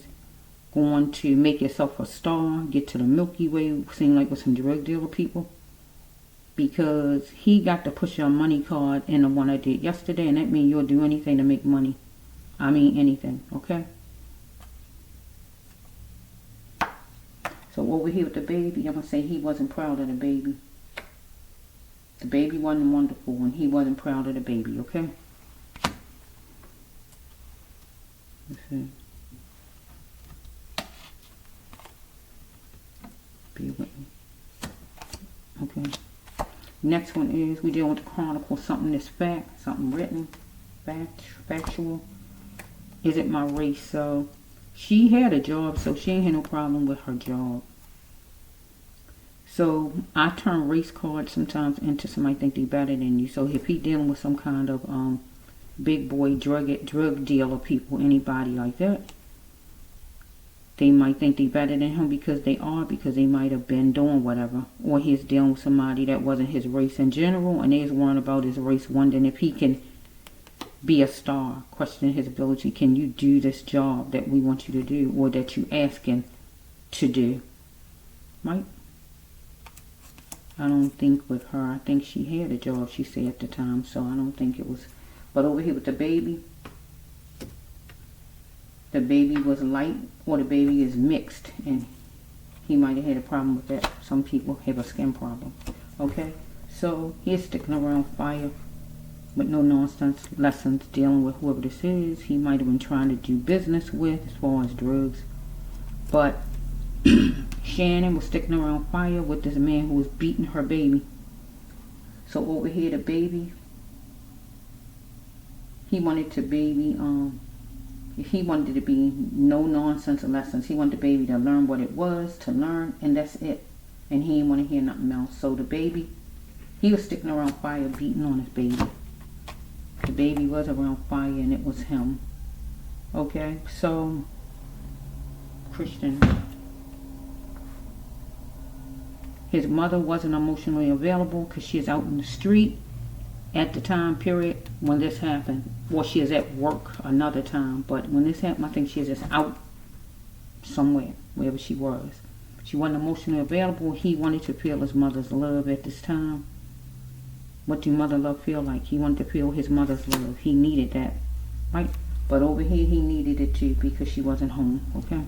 going to make yourself a star, get to the Milky Way, seem like with some drug dealer people. Because he got to push your money card in the one I did yesterday, and that means you'll do anything to make money. I mean anything, okay? So over here with the baby, I'm going to say he wasn't proud of the baby. The baby wasn't wonderful and he wasn't proud of the baby, okay? Let's see. Be with me. Okay. Next one is we deal with the chronicle, something that's fact, something written, factual. Is it my race? So she had a job, so she ain't had no problem with her job. So I turn race cards sometimes into somebody think they better than you. So if he dealing with some kind of big boy drug dealer people, anybody like that, they might think they better than him because they might have been doing whatever. Or he's dealing with somebody that wasn't his race in general, and they's worrying about his race, wondering if he can be a star, questioning his ability. Can you do this job that we want you to do, or that you asking to do? Right? I don't think with her, I think she had a job, she said at the time, so I don't think it was. But over here with the baby was light, or the baby is mixed, and he might have had a problem with that. Some people have a skin problem. Okay, so he's sticking around fire with no nonsense lessons, dealing with whoever this is. He might have been trying to do business with as far as drugs. But Shannon was sticking around fire with this man who was beating her baby. So over here the baby, he wanted to be no nonsense lessons. He wanted the baby to learn what it was to learn, and that's it. And he didn't want to hear nothing else. So the baby, he was sticking around fire, beating on his baby. The baby was around fire, and it was him. Okay, so Christian, his mother wasn't emotionally available because she is out in the street at the time period when this happened. Well, she is at work another time, but when this happened, I think she is just out somewhere, wherever she was. She wasn't emotionally available. He wanted to feel his mother's love at this time. What do mother love feel like? He wanted to feel his mother's love. He needed that, right? But over here, he needed it too because she wasn't home, okay?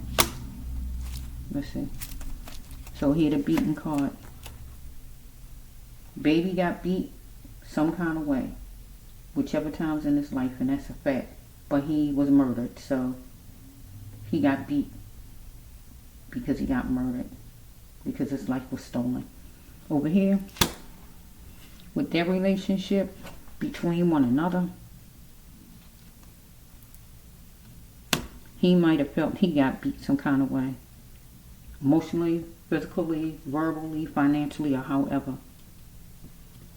Let's see. So here the beating card. Baby got beat some kind of way, whichever times in his life, and that's a fact. But he was murdered, so he got beat because he got murdered, because his life was stolen. Over here, with their relationship between one another, he might have felt he got beat some kind of way, emotionally, physically, verbally, financially, or however.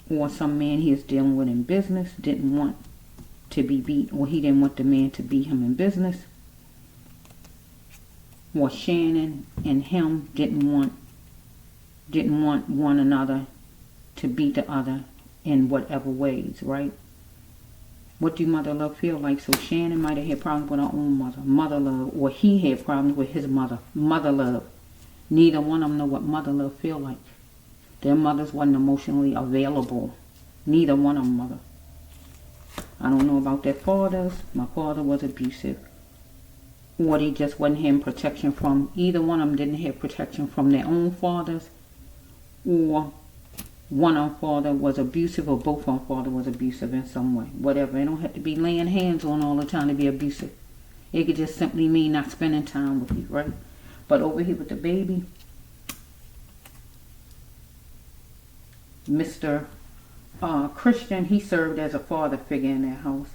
Or some man he is dealing with in business didn't want to be beat, or he didn't want the man to beat him in business. Or Shannon and him didn't want one another to beat the other in whatever ways, right? What do mother love feel like? So Shannon might have had problems with her own mother love, or he had problems with his mother love. Neither one of them know what mother love feel like. Their mothers wasn't emotionally available. Neither one of them mother. I don't know about their fathers. My father was abusive. Or they just wasn't having protection from, either one of them didn't have protection from their own fathers. Or one of them father was abusive, or both of them father was abusive in some way. Whatever. It don't have to be laying hands on all the time to be abusive. It could just simply mean not spending time with you, right? But over here with the baby, Mr. Christian, he served as a father figure in that house.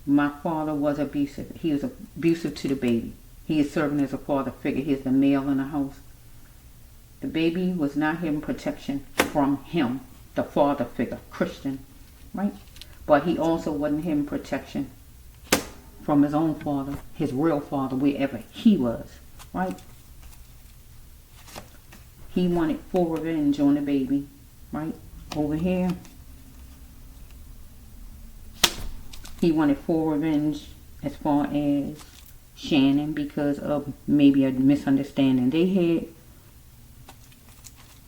My father was abusive. He was abusive to the baby. He is serving as a father figure. He is the male in the house. The baby was not having protection from him, the father figure, Christian. right? But he also wasn't having protection from his own father, his real father, wherever he was, right? He wanted full revenge on the baby, right? Over here, he wanted full revenge as far as Shannon because of maybe a misunderstanding they had,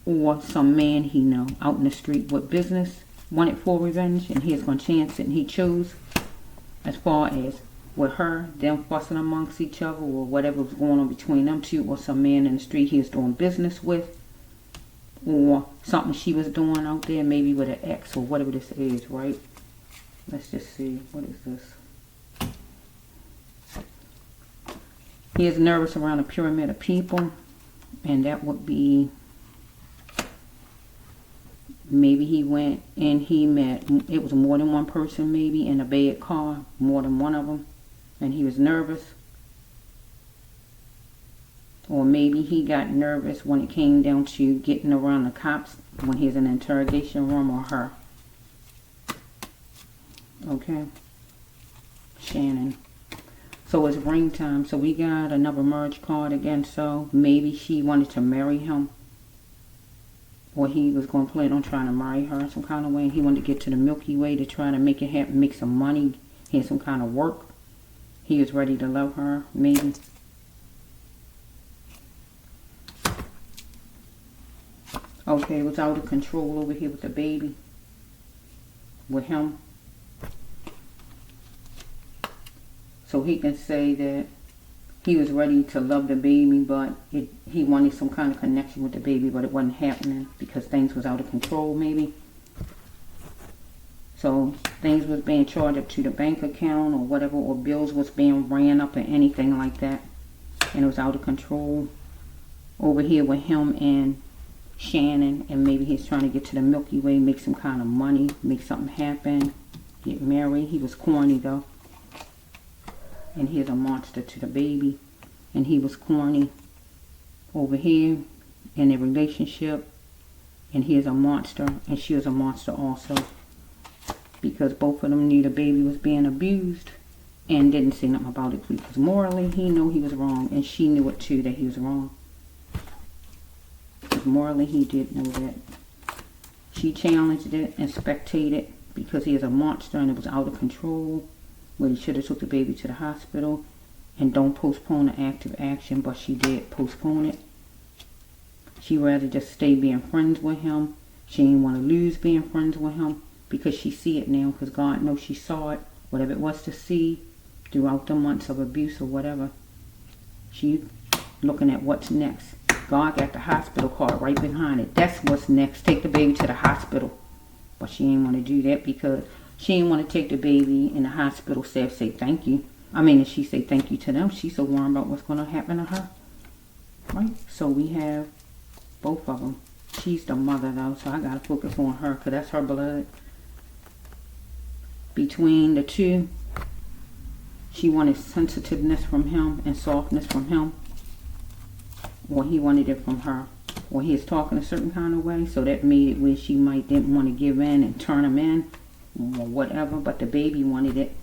or some man he know out in the street with business wanted full revenge, and he was going to chance it, and he chose. As far as with her, them fussing amongst each other, or whatever was going on between them two, or some man in the street he was doing business with, or something she was doing out there, maybe with an ex or whatever this is, right? Let's just see, what is this? He is nervous around a pyramid of people, and that would be, maybe he went and he met, it was more than one person maybe in a bad car, more than one of them, and he was nervous. Or maybe he got nervous when it came down to getting around the cops when he was in the interrogation room, or her. Okay. Shannon. So it's ring time. So we got another merge card again. So maybe she wanted to marry him, or he was going to plan on trying to marry her in some kind of way. He wanted to get to the Milky Way to try to make it happen, make some money. He had some kind of work. He was ready to love her, maybe. Okay, it was out of control over here with the baby. With him. So he can say that he was ready to love the baby, but he wanted some kind of connection with the baby, but it wasn't happening because things was out of control, maybe. So things was being charged up to the bank account or whatever, or bills was being ran up or anything like that, and it was out of control over here with him and Shannon, and maybe he's trying to get to the Milky Way, make some kind of money, make something happen, get married. He was corny though. And he's a monster to the baby. And he was corny over here in a relationship. And he is a monster. And she is a monster also. Because both of them knew the baby was being abused. And didn't say nothing about it. Because morally, he knew he was wrong. And she knew it too, that he was wrong. Because morally, he did know that. She challenged it and spectated. Because he is a monster and it was out of control. Where he should have took the baby to the hospital, and don't postpone the active action, but she did postpone it. She rather just stay being friends with him. She didn't want to lose being friends with him because she see it now, because God knows she saw it, whatever it was to see throughout the months of abuse or whatever. She looking at what's next. God got the hospital card right behind it. That's what's next. Take the baby to the hospital. But she didn't want to do that because she didn't want to take the baby in the hospital, say thank you. I mean, if she say thank you to them, she's so worried about what's going to happen to her. Right? So we have both of them. She's the mother, though, so I got to focus on her because that's her blood. Between the two, she wanted sensitiveness from him and softness from him. Or he wanted it from her. Or he was talking a certain kind of way, so that made it where she might didn't want to give in and turn him in. Or whatever, but the baby wanted it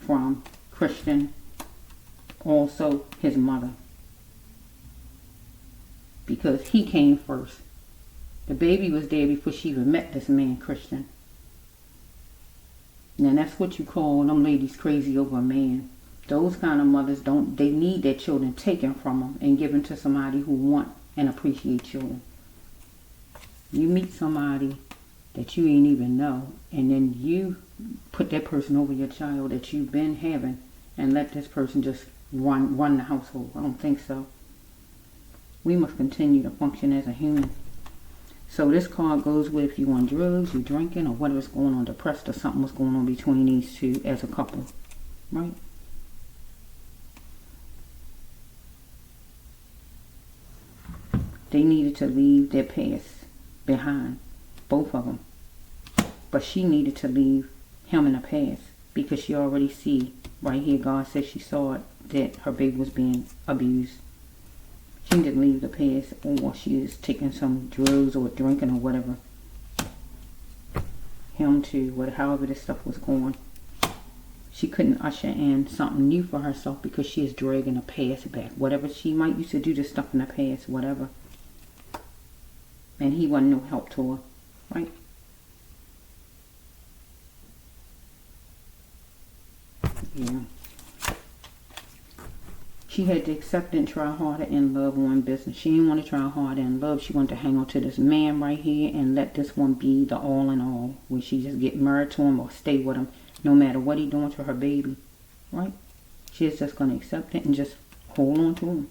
from Christian, also his mother, because he came first. The baby was there before she even met this man, Christian. Now that's what you call them ladies crazy over a man. Those kind of mothers they need their children taken from them and given to somebody who want and appreciate children. You meet somebody that you ain't even know, and then you put that person over your child that you've been having and let this person just run the household. I don't think so. We must continue to function as a human. So this card goes with if you on drugs, you drinking, or whatever's going on, depressed, or something was going on between these two as a couple. Right? They needed to leave their past behind. Both of them. But she needed to leave him in the past because she already see right here, God says she saw it, that her baby was being abused. She needed to leave the past, or she is taking some drugs or drinking or whatever. him to however this stuff was going. She couldn't usher in something new for herself because she is dragging the past back. Whatever she might used to do this stuff in the past, whatever. And he wasn't no help to her, right? Yeah. She had to accept and try harder in love on business. She didn't want to try harder in love. She wanted to hang on to this man right here and let this one be the all in all. Where she just get married to him or stay with him no matter what he doing to her baby. Right? She's just going to accept it and just hold on to him.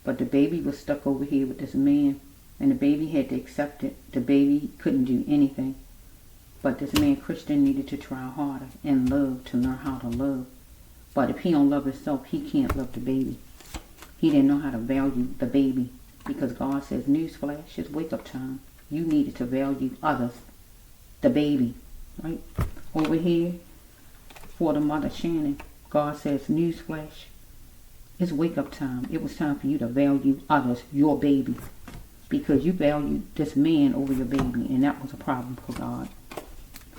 But the baby was stuck over here with this man. And the baby had to accept it. The baby couldn't do anything. But this man, Christian, needed to try harder in love to learn how to love. But if he don't love himself, he can't love the baby. He didn't know how to value the baby. Because God says, newsflash, it's wake up time. You needed to value others. The baby. Right? Over here, for the mother Shannon, God says, newsflash, it's wake up time. It was time for you to value others, your baby. Because you valued this man over your baby. And that was a problem for God.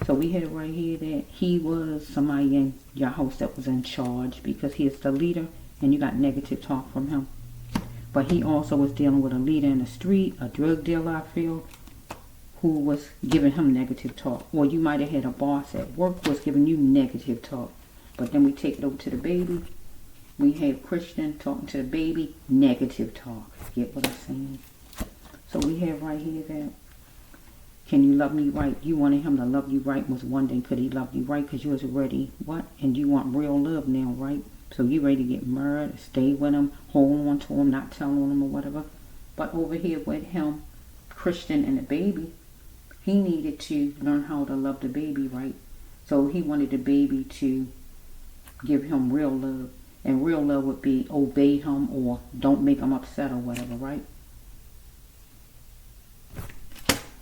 So we had right here that he was somebody in your house that was in charge because he is the leader and you got negative talk from him. But he also was dealing with a leader in the street, a drug dealer, I feel, who was giving him negative talk. Or you might have had a boss at work who was giving you negative talk. But then we take it over to the baby. We have Christian talking to the baby, negative talk. Get what I'm saying? So we have right here that, can you love me right? You wanted him to love you right. Was wondering, could he love you right? Because you was ready, what? And you want real love now, right? So you ready to get married, stay with him, hold on to him, not tell on him or whatever. But over here with him, Christian and the baby, he needed to learn how to love the baby right. So he wanted the baby to give him real love. And real love would be obey him or don't make him upset or whatever, right?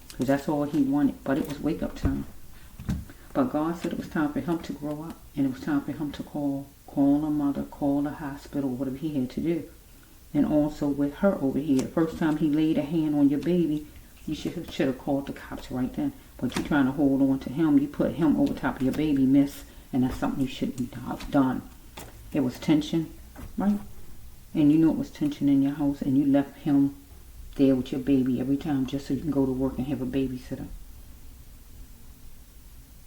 Because that's all he wanted. But it was wake up time. But God said it was time for him to grow up. And it was time for him to call a mother, call a hospital, whatever he had to do. And also with her over here. The first time he laid a hand on your baby, you should have called the cops right then. But you're trying to hold on to him. You put him over top of your baby, miss. And that's something you shouldn't have done. It was tension, right? And you know it was tension in your house. And you left him there with your baby every time just so you can go to work and have a babysitter.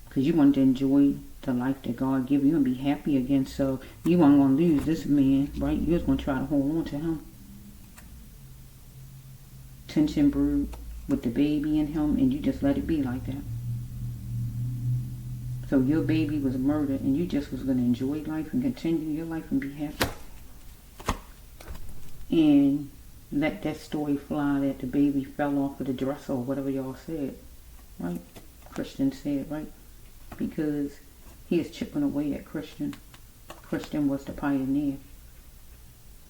Because you wanted to enjoy the life that God gave you and be happy again. So you weren't going to lose this man, right? You was going to try to hold on to him. Tension brewed with the baby and him, and you just let it be like that. So your baby was murdered and you just was going to enjoy life and continue your life and be happy. And let that story fly that the baby fell off of the dresser or whatever y'all said, right? Christian said, right? Because he is chipping away at Christian. Christian was the pioneer,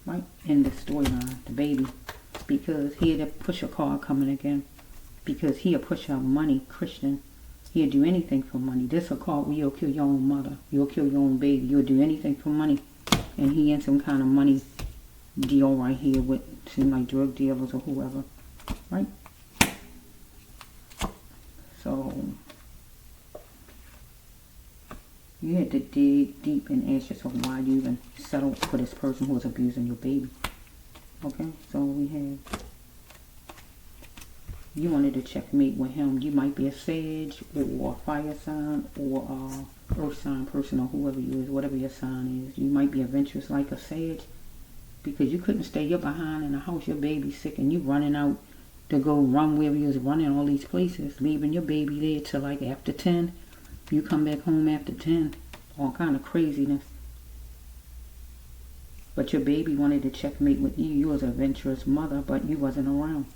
right? In the storyline, the baby. Because he had a pusher car coming again. Because he a pusher of money, Christian. He'll do anything for money. This a car where you'll kill your own mother. You'll kill your own baby. You'll do anything for money. And he in some kind of money deal right here with seem like drug dealers or whoever, right? So you had to dig deep and ask yourself why you even settled for this person who was abusing your baby. Okay, so we have, you wanted to checkmate with him. You might be a sage or a fire sign or a earth sign person or whoever you is, whatever your sign is. You might be adventurous like a sage. Because you couldn't stay your behind in the house, your baby's sick, and you running out to go run wherever you was running all these places, leaving your baby there till like after 10. You come back home after 10. All kind of craziness. But your baby wanted to checkmate with you. You was an adventurous mother, but you wasn't around.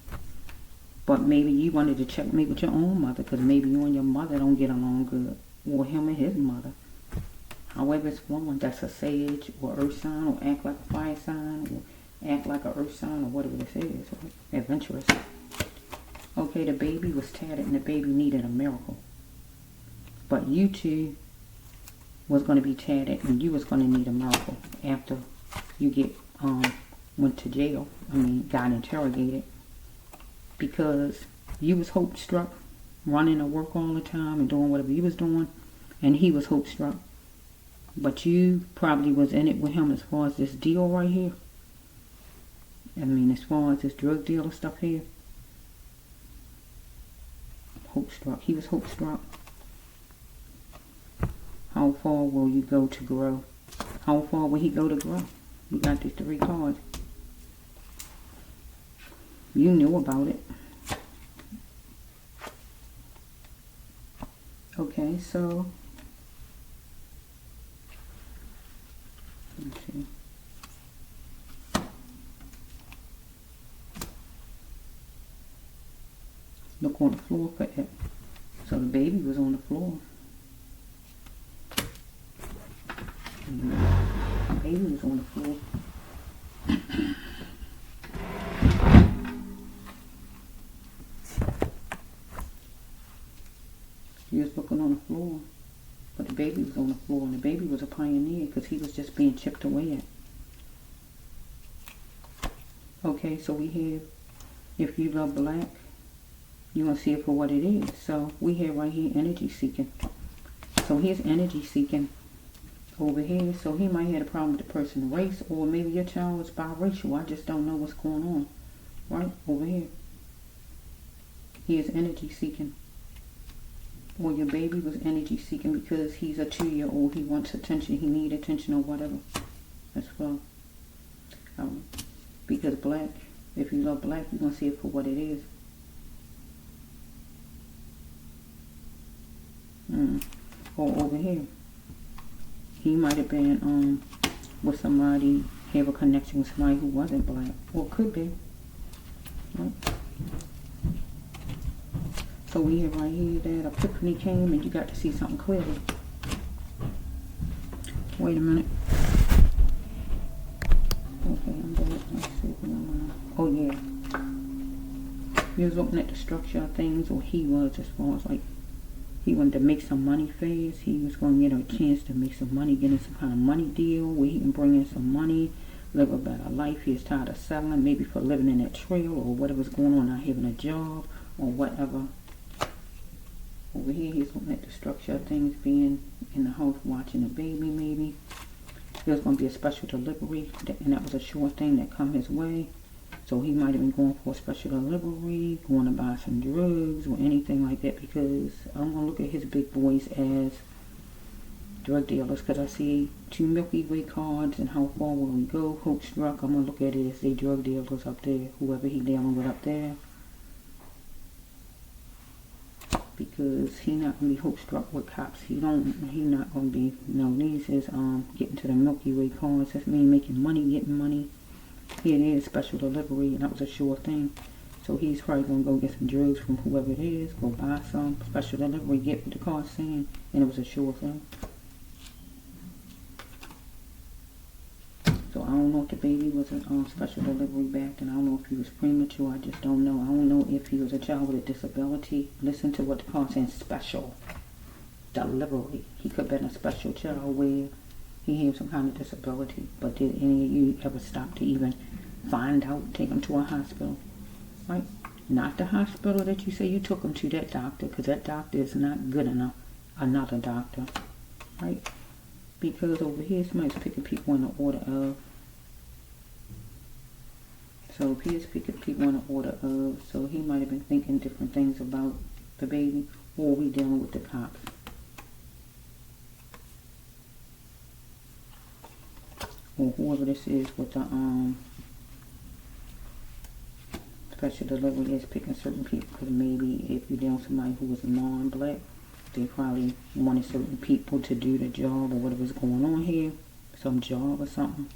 But maybe you wanted to checkmate with your own mother, because maybe you and your mother don't get along good. Or him and his mother. However it's flowing, that's a sage or earth sign or act like a fire sign or act like a earth sign or whatever this is. Right? Adventurous. Okay, the baby was tatted and the baby needed a miracle. But you two was going to be tatted and you was going to need a miracle after you get went to jail. Got interrogated. Because you was hope struck running to work all the time and doing whatever you was doing, and he was hope struck. But you probably was in it with him as far as this deal right here. I mean, as far as this drug dealer stuff here. Hope struck. He was hope struck. How far will you go to grow? How far will he go to grow? We got these 3 cards. You knew about it. Okay, so let's see. Look on the floor for it. So the baby was on the floor. The baby was on the floor. He was looking on the floor, but the baby was on the floor, and the baby was a pioneer because he was just being chipped away at. Okay, so we have, if you love black, you're going to see it for what it is. So we have right here energy seeking. So here's energy seeking over here. So he might have a problem with the person's race, or maybe your child is biracial. I just don't know what's going on. Right over here. He is energy seeking. Or your baby was energy seeking because he's a 2-year-old. He wants attention. He needs attention or whatever. As well. Because black, if you love black, you're going to see it for what it is. Or over here. He might have been with somebody, have a connection with somebody who wasn't black. Or could be. Right? So we have right here that epiphany came and you got to see something clearly. Wait a minute. Okay, I'm good. Let's see. Oh yeah. He was looking at the structure of things, or he was, as far as like, he wanted to make some money fast. He was going to get a chance to make some money, get in some kind of money deal where he can bring in some money, live a better life. He was tired of settling, maybe for living in that trail or whatever's going on, not having a job or whatever. Over here, he's looking at the structure of things, being in the house, watching the baby, maybe. There's going to be a special delivery, and that was a sure thing that come his way. So he might have been going for a special delivery, going to buy some drugs or anything like that, because I'm going to look at his big boys as drug dealers, because I see 2 Milky Way cards, and how far will we go? Hope struck. I'm going to look at it as they drug dealers up there, whoever he dealing with up there. Because he not going to be hope struck with cops. He not going to be, these is getting to the Milky Way cards. That's me making money, getting money. Here it is, special delivery, and that was a sure thing. So he's probably going to go get some drugs from whoever it is, go buy some, special delivery, get what the card saying, and it was a sure thing. So I don't know if the baby was a special delivery back, and I don't know if he was premature. I just don't know. I don't know if he was a child with a disability. Listen to what the card saying, special delivery. He could have been a special child where he had some kind of disability. But did any of you ever stop to even find out, take him to a hospital? Right? Not the hospital that you say you took him to, that doctor, because that doctor is not good enough. Another doctor. Right? Because over here, somebody's picking people in the order of. So if he's picking people in the order of, so he might have been thinking different things about the baby, or we dealing with the cops. Or whoever this is with the special delivery is picking certain people, because maybe if you're dealing with somebody who was non-black, they probably wanted certain people to do the job or whatever's going on here, some job or something.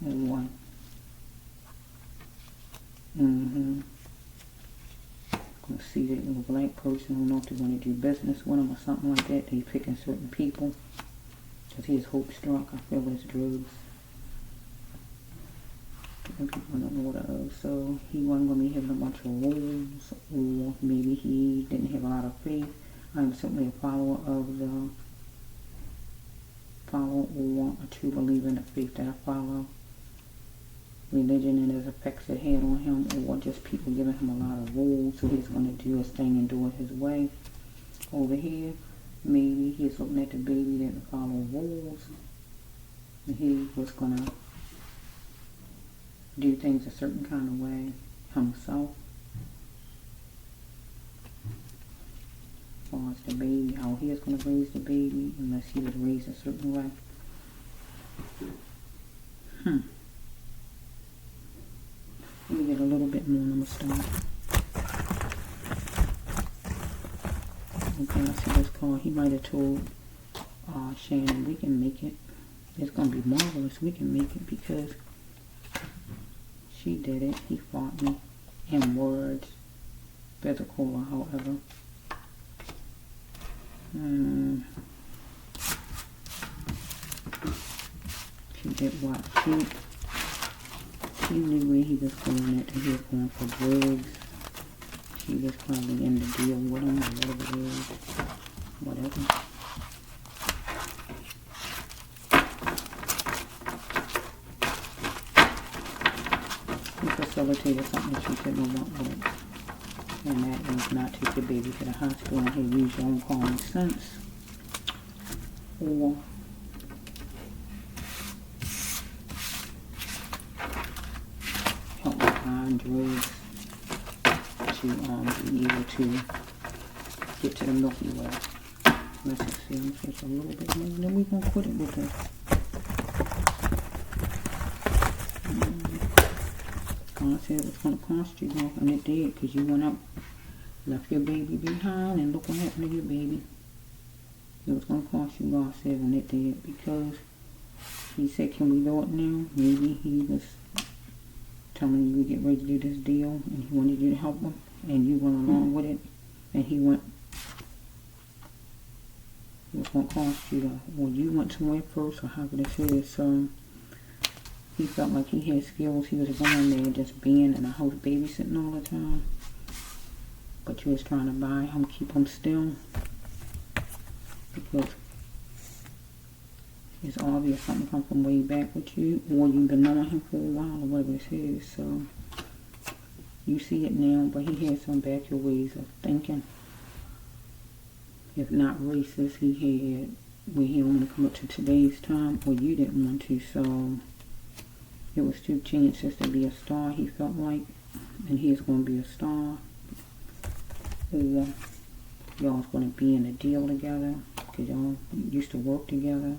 And one. Gonna see that little black person. I don't know if they want to do business with them or something like that. They picking certain people. Because he is hope struck. I feel it's drugs. People in the order of. So he wasn't going to be having a bunch of rules. Or maybe he didn't have a lot of faith. I'm simply a follower of the or a true believer in the faith that I follow. religion and its effects it had on him, or just people giving him a lot of rules, so he's going to do his thing and do it his way. Over here, maybe he's looking at the baby that didn't follow rules, and he was going to do things a certain kind of way himself. As far as the baby, how he is going to raise the baby, unless he was raised a certain way. Let me get a little bit more and I'm going to stop. Okay, I see this card. He might have told Shannon, we can make it. It's going to be marvelous. We can make it because she did it. He fought me in words, physical or however. She did what? She knew where he was going at, and he was going for drugs. She was probably in the deal with him, or whatever it is. Whatever. He facilitated something that she couldn't want with it. And that is not take your baby to the hospital and hey, use your own common sense. Or help with find drugs to be able to get to the Milky Way. Let's just see, I'm just a little bit more, then we're going to put it with the God said it was going to cost you more, and it did, because you went up, left your baby behind, and look what happened to your baby. It was going to cost you, God said, and it did, because he said, can we do it now? Maybe he was telling you to get ready to do this deal, and he wanted you to help him, and you went along with it, and he went. It was going to cost you, well, you went somewhere first, or however this is, so he felt like he had skills. He was going there just being in a house babysitting all the time. But you was trying to buy him, keep him still. Because it's obvious something come from way back with you. Or you've been knowing him for a while or whatever it is. So you see it now, but he had some backward ways of thinking. If not racist, he had where he don't want to come up to today's time, or you didn't want to, so it was 2 chances to be a star, he felt like, and he was going to be a star. Or y'all was going to be in a deal together, because y'all used to work together.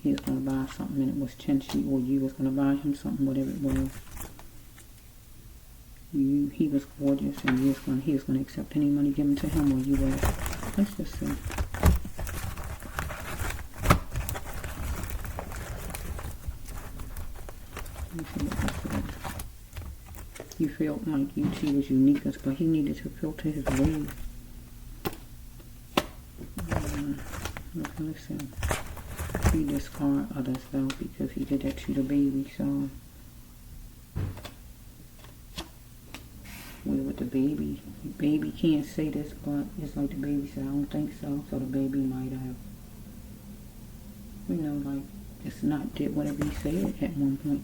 He was going to buy something and it was Chinchy, or you was going to buy him something, whatever it was. He was gorgeous, and he was going to accept any money given to him, or you were. Let's just see. You felt like you two was unique, but he needed to filter his ways. Listen, he discarded others though, because he did that to the baby. So with the baby can't say this, but it's like the baby said, I don't think so. So the baby might have, like just not did whatever he said at one point.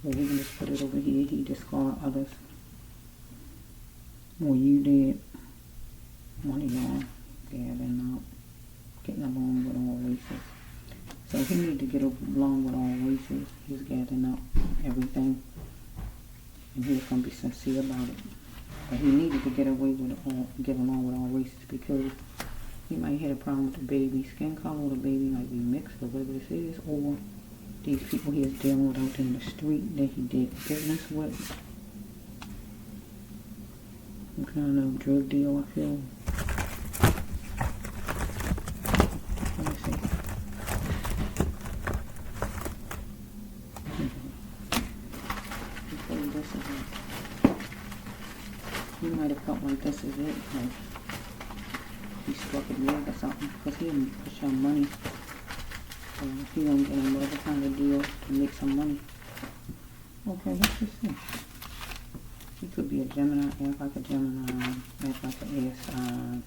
Well, we can just put it over here. He discarded others. Well, you did. One of y'all gathering up, getting along with all races. So he needed to get along with all races. He's gathering up everything, and he was going to be sincere about it. But he needed to get along with all races, because he might have a problem with the baby skin color, or the baby might be mixed, or whatever this is, or these people he is dealing with out there in the street that he did business with. Some kind of drug deal, I feel. Let me see. Okay, this is it. He might have felt like this is it, like he struck a deal or something, because he didn't push on money. So he gonna get in whatever kind of deal to make some money. Okay, let's just see. He could be a Gemini, act like a Gemini, act like an air sign.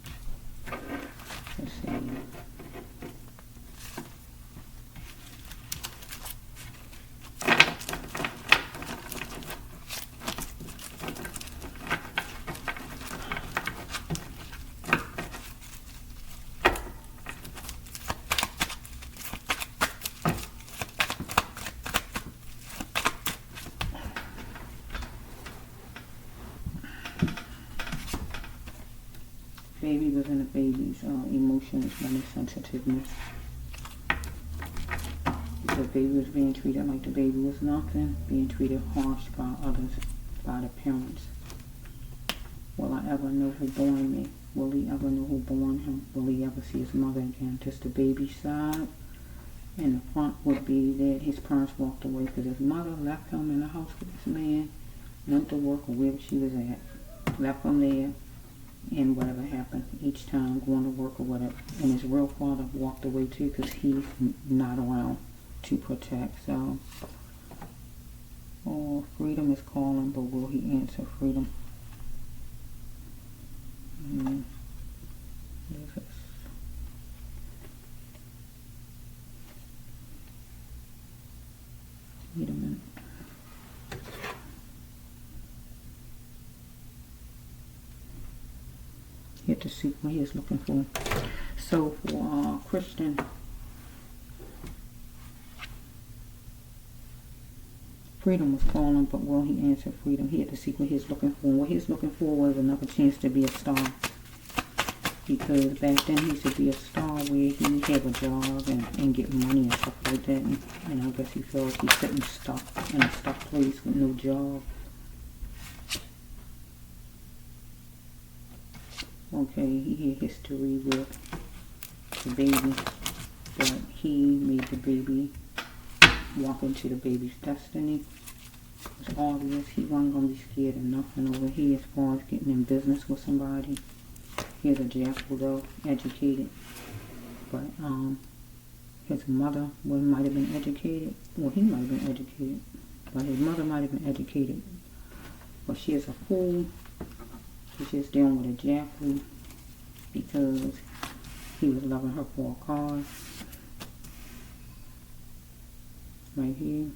Baby was in the baby's emotions and his sensitiveness. Because baby was being treated like the baby was nothing, being treated harsh by others, by the parents. Will I ever know who born me? Will he ever know who born him? Will he ever see his mother again? Just the baby side. And the front would be that his parents walked away because his mother left him in the house with this man, went to work or wherever she was at, left him there, and whatever happened each time, going to work or whatever. And his real father walked away too because he's not around to protect. So, oh, freedom is calling, but will he answer freedom? Wait a minute. Hit to see what he is looking for. So for Christian, freedom was calling, but will he answer freedom? He had to see what he's looking for. What he's looking for was another chance to be a star. Because back then he used to be a star where he have a job and get money and stuff like that. And I guess he felt like he's sitting stuck in a stuck place with no job. Okay, he had history with the baby, but he made the baby walk into the baby's destiny. It's obvious he wasn't going to be scared of nothing over here as far as getting in business with somebody. He was a jackal though, educated, but his mother might have been educated. Well, he might have been educated, but his mother might have been educated. But she is a fool. She's just dealing with a jackal because he was loving her for a cause. Right here,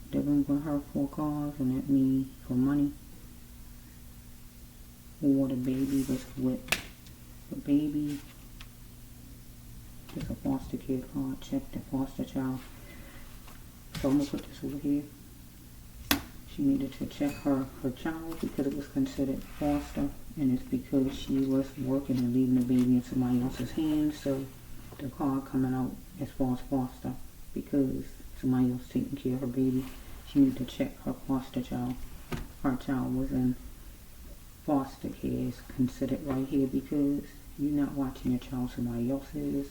dealing with her for a cause, and that means for money. Or the baby was with the baby. Just a foster kid card. Check the foster child. So I'm going to put this over here. She needed to check her child because it was considered foster, and it's because she was working and leaving the baby in somebody else's hands. So the card coming out as far as foster because somebody else taking care of her baby. She needed to check her foster child. Her child was in foster care. It's considered right here because you're not watching your child, somebody else is.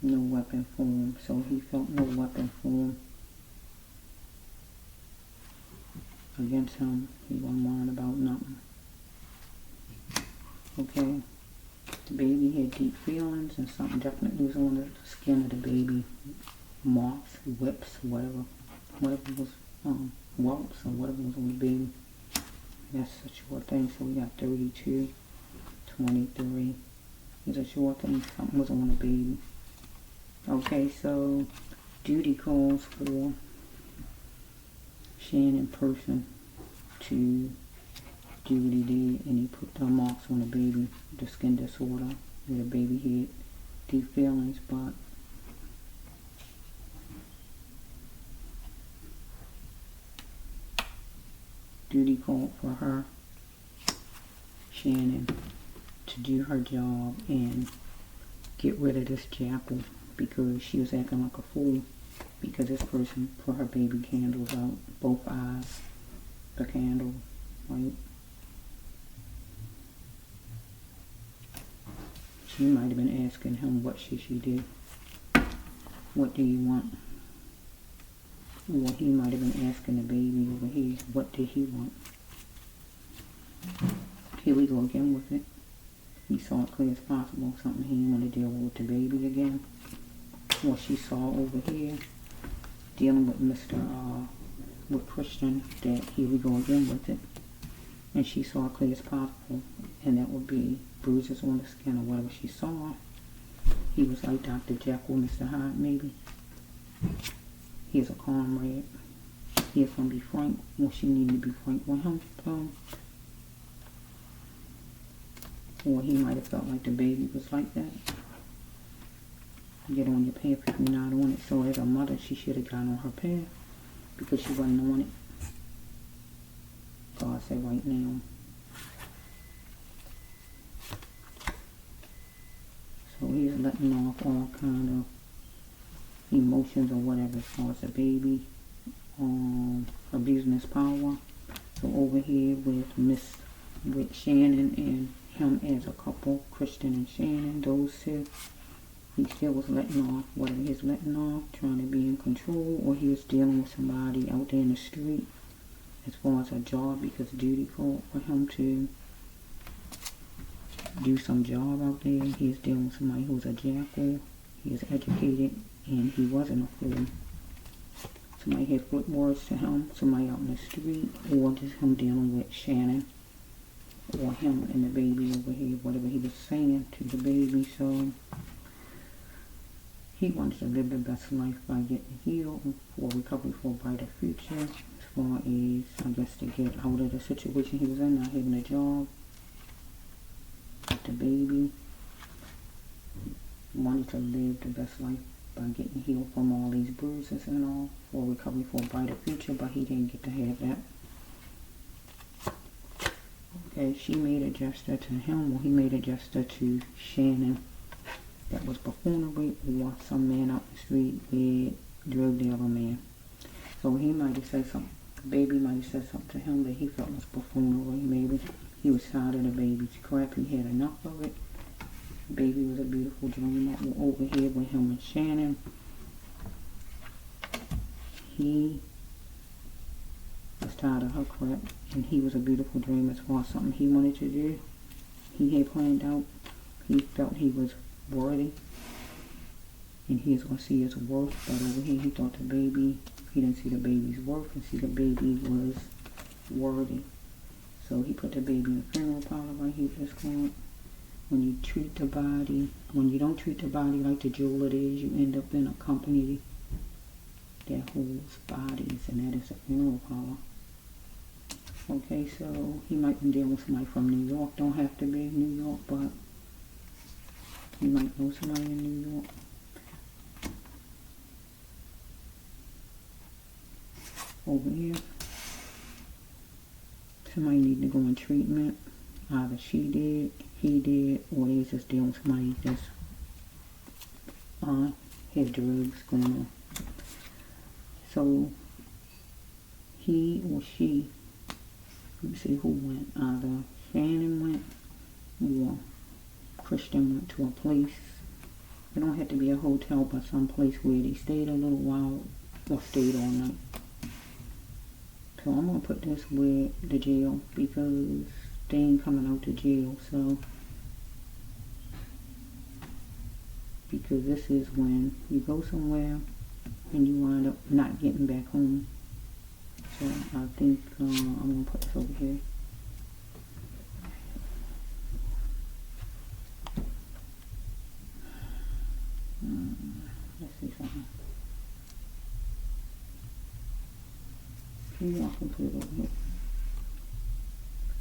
No weapon for him, so he felt no weapon for him against him. He wasn't worried about nothing. Okay, the baby had deep feelings, and something definitely was on the skin of the baby. Marks, whips, whatever was welts or whatever was on the baby. That's a short thing, so we got 32, 23. It's a short thing, something was on the baby. Okay, so duty calls for Shannon person to do what he did, and he put the marks on the baby, the skin disorder, where the baby had deep feelings, but duty called for her, Shannon, to do her job and get rid of this jackal because she was acting like a fool because this person put her baby candles out, both eyes, the candle, right? She might have been asking him, what should she do? What do you want? Or he might have been asking the baby over here, what did he want? Here we go again with it. He saw it clear as possible, something he didn't want to deal with the baby again. What she saw over here, dealing with with Christian, that here we go again with it. And she saw it clear as possible, and that would be bruises on the skin or whatever she saw. He was like Dr. Jekyll, Mr. Hyde, maybe. He is a comrade. He is going to be frank. Well, she needed to be frank with him, though. Or he might have felt like the baby was like that. Get on your path if you're not on it. So as a mother, she should have got on her path because she wasn't on it. God said right now, So he's letting off all kind of emotions or whatever as far as the baby, abusing his power. So over here with Shannon and him as a couple, Christian and Shannon, those two, he still was letting off whatever he's letting off, trying to be in control, or he was dealing with somebody out there in the street as far as a job, because duty called for him to do some job out there. He was dealing with somebody who was a jackal. He was educated and he wasn't a fool. Somebody had good words to him, somebody out in the street, or just him dealing with Shannon, or him and the baby over here, whatever he was saying to the baby. So he wants to live the best life by getting healed for recovery for a brighter future, as far as, I guess, to get out of the situation he was in, not having a job with the baby. He wanted to live the best life by getting healed from all these bruises and all, for recovery for a brighter future, but he didn't get to have that. Okay, she made a gesture to him, or he made a gesture to Shannon, that was buffoonery, or some man out the street with drug dealer man. So he might have said something, the baby might have said something to him that he felt was buffoonery. Maybe he was tired of the baby's crap, he had enough of it. The baby was a beautiful dream. Over here with him and Shannon, he was tired of her crap, and he was a beautiful dream as far as something he wanted to do. He had planned out, he felt he was worthy, and he was going to see his worth, but over here he thought the baby, he didn't see the baby's worth, and see the baby was worthy. So he put the baby in a funeral parlor right here, just going. When you treat the body, when you don't treat the body like the jewel it is, you end up in a company that holds bodies, and that is a funeral parlor. Okay, so he might be dealing with somebody from New York. Don't have to be New York, but you might know somebody in New York. Over here, somebody need to go in treatment. Either she did, he did, or he's just dealing with somebody that's had drugs going on. So he or she, let me see who went. Either Shannon went or Christian went to a place. It don't have to be a hotel, but some place where they stayed a little while or stayed all night. So I'm going to put this with the jail, because they ain't coming out to jail. So, because this is when you go somewhere and you wind up not getting back home. So I think I'm going to put this over here. Let's see something. Maybe I can put it over here.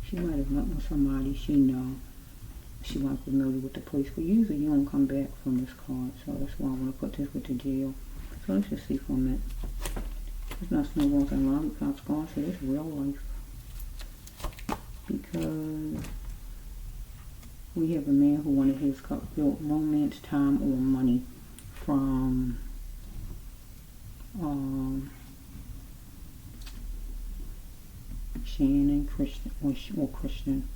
She might have met with somebody she know. She wasn't familiar with the place. But usually you don't come back from this card. So that's why I want to put this with the jail. So let's just see for a minute. It's not snowballs and lollipops cards. So it's real life. Because we have a man who wanted his cup filled romance, time, or money from Shannon, Christian, or Christian.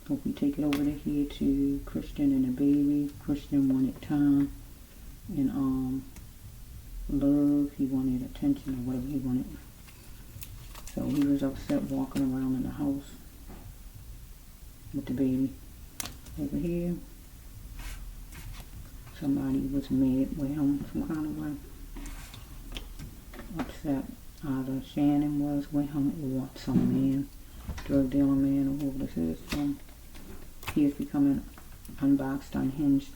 So if we take it over to here to Christian and the baby, Christian wanted time and love. He wanted attention or whatever he wanted. So he was upset walking around in the house with the baby. Over here, somebody was mad with him some kind of way. Upset. Either Shannon was with him or some man, drug dealer man, or whoever this is. He is becoming unboxed, unhinged,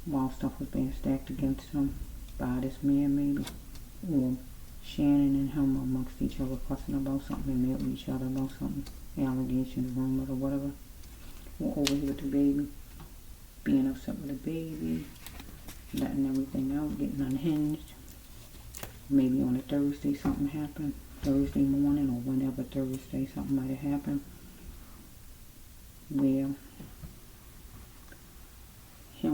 while stuff was being stacked against him by this man, maybe. Or Shannon and him amongst each other, fussing about something and mad with each other about something, allegations, rumors, or whatever. Or over here with the baby, being upset with the baby, letting everything out, getting unhinged. Maybe on a Thursday something happened, Thursday morning or whenever Thursday something might have happened, where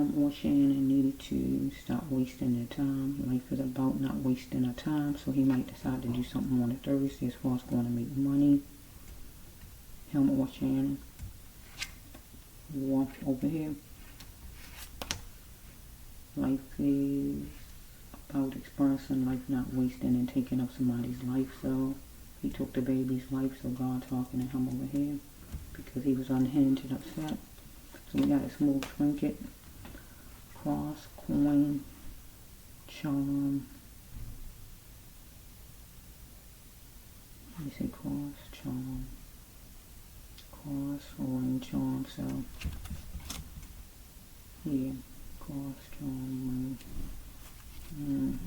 him or Shannon needed to stop wasting their time. Life is about not wasting our time, so he might decide to do something on a Thursday as far as going to make money. Him or Shannon. Or over here. Life is about experiencing life, not wasting and taking up somebody's life. So he took the baby's life, so God talking to him over here because he was unhinged and upset. So we got a small trinket, cross, coin, charm. Let me say cross, charm, cross, ring, charm. So yeah, cross, charm, ring.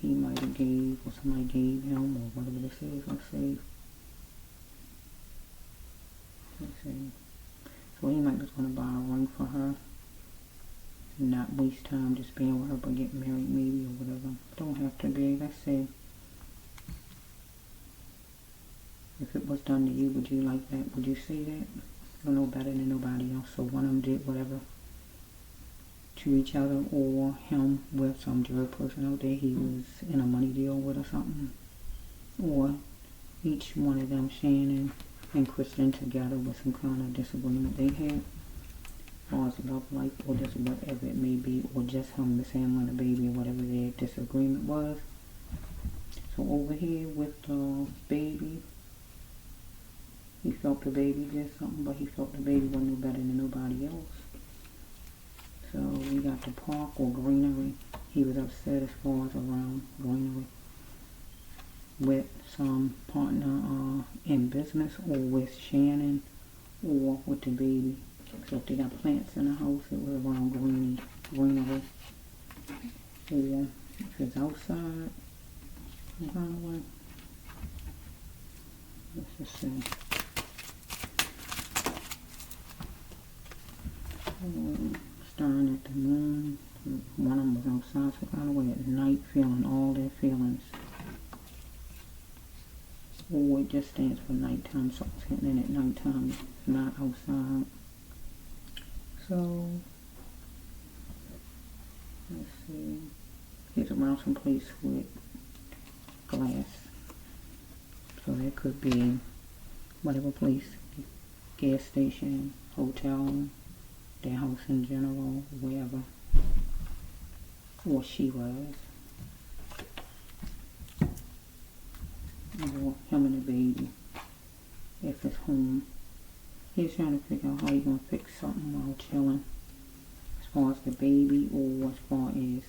He might have gave, or somebody gave him, or whatever this is. Let's see. So he might be going to buy a ring for her. Not waste time just being with her, but get married maybe, or whatever. Don't have to be. Let's see. If it was done to you, would you like that? Would you say that? You're no better than nobody else. So one of them did whatever to each other, or him with some drug person out there he was in a money deal with or something. Or each one of them, Shannon and Christian, together with some kind of disagreement they had, as far as love life or just whatever it may be, or just him mishandling the baby or whatever their disagreement was. So over here with the baby, he felt the baby did something, but he felt the baby wasn't no better than nobody else. So we got the park or greenery. He was upset as far as around greenery with some partner in business, or with Shannon, or with the baby. So if they got plants in the house, it was around greenery. Or if it's outside, some kind of way. Let's just see. Staring at the moon. One of them was outside, so kind of way at night, feeling all their feelings. Or it just stands for nighttime. Something's happening at nighttime, it's not outside. So let's see. He's around some place with glass. So that could be whatever place, gas station, hotel, their house in general, wherever. Or she was. Or him and the baby. If it's home. He's trying to figure out how he's going to fix something while chilling. As far as the baby, or as far as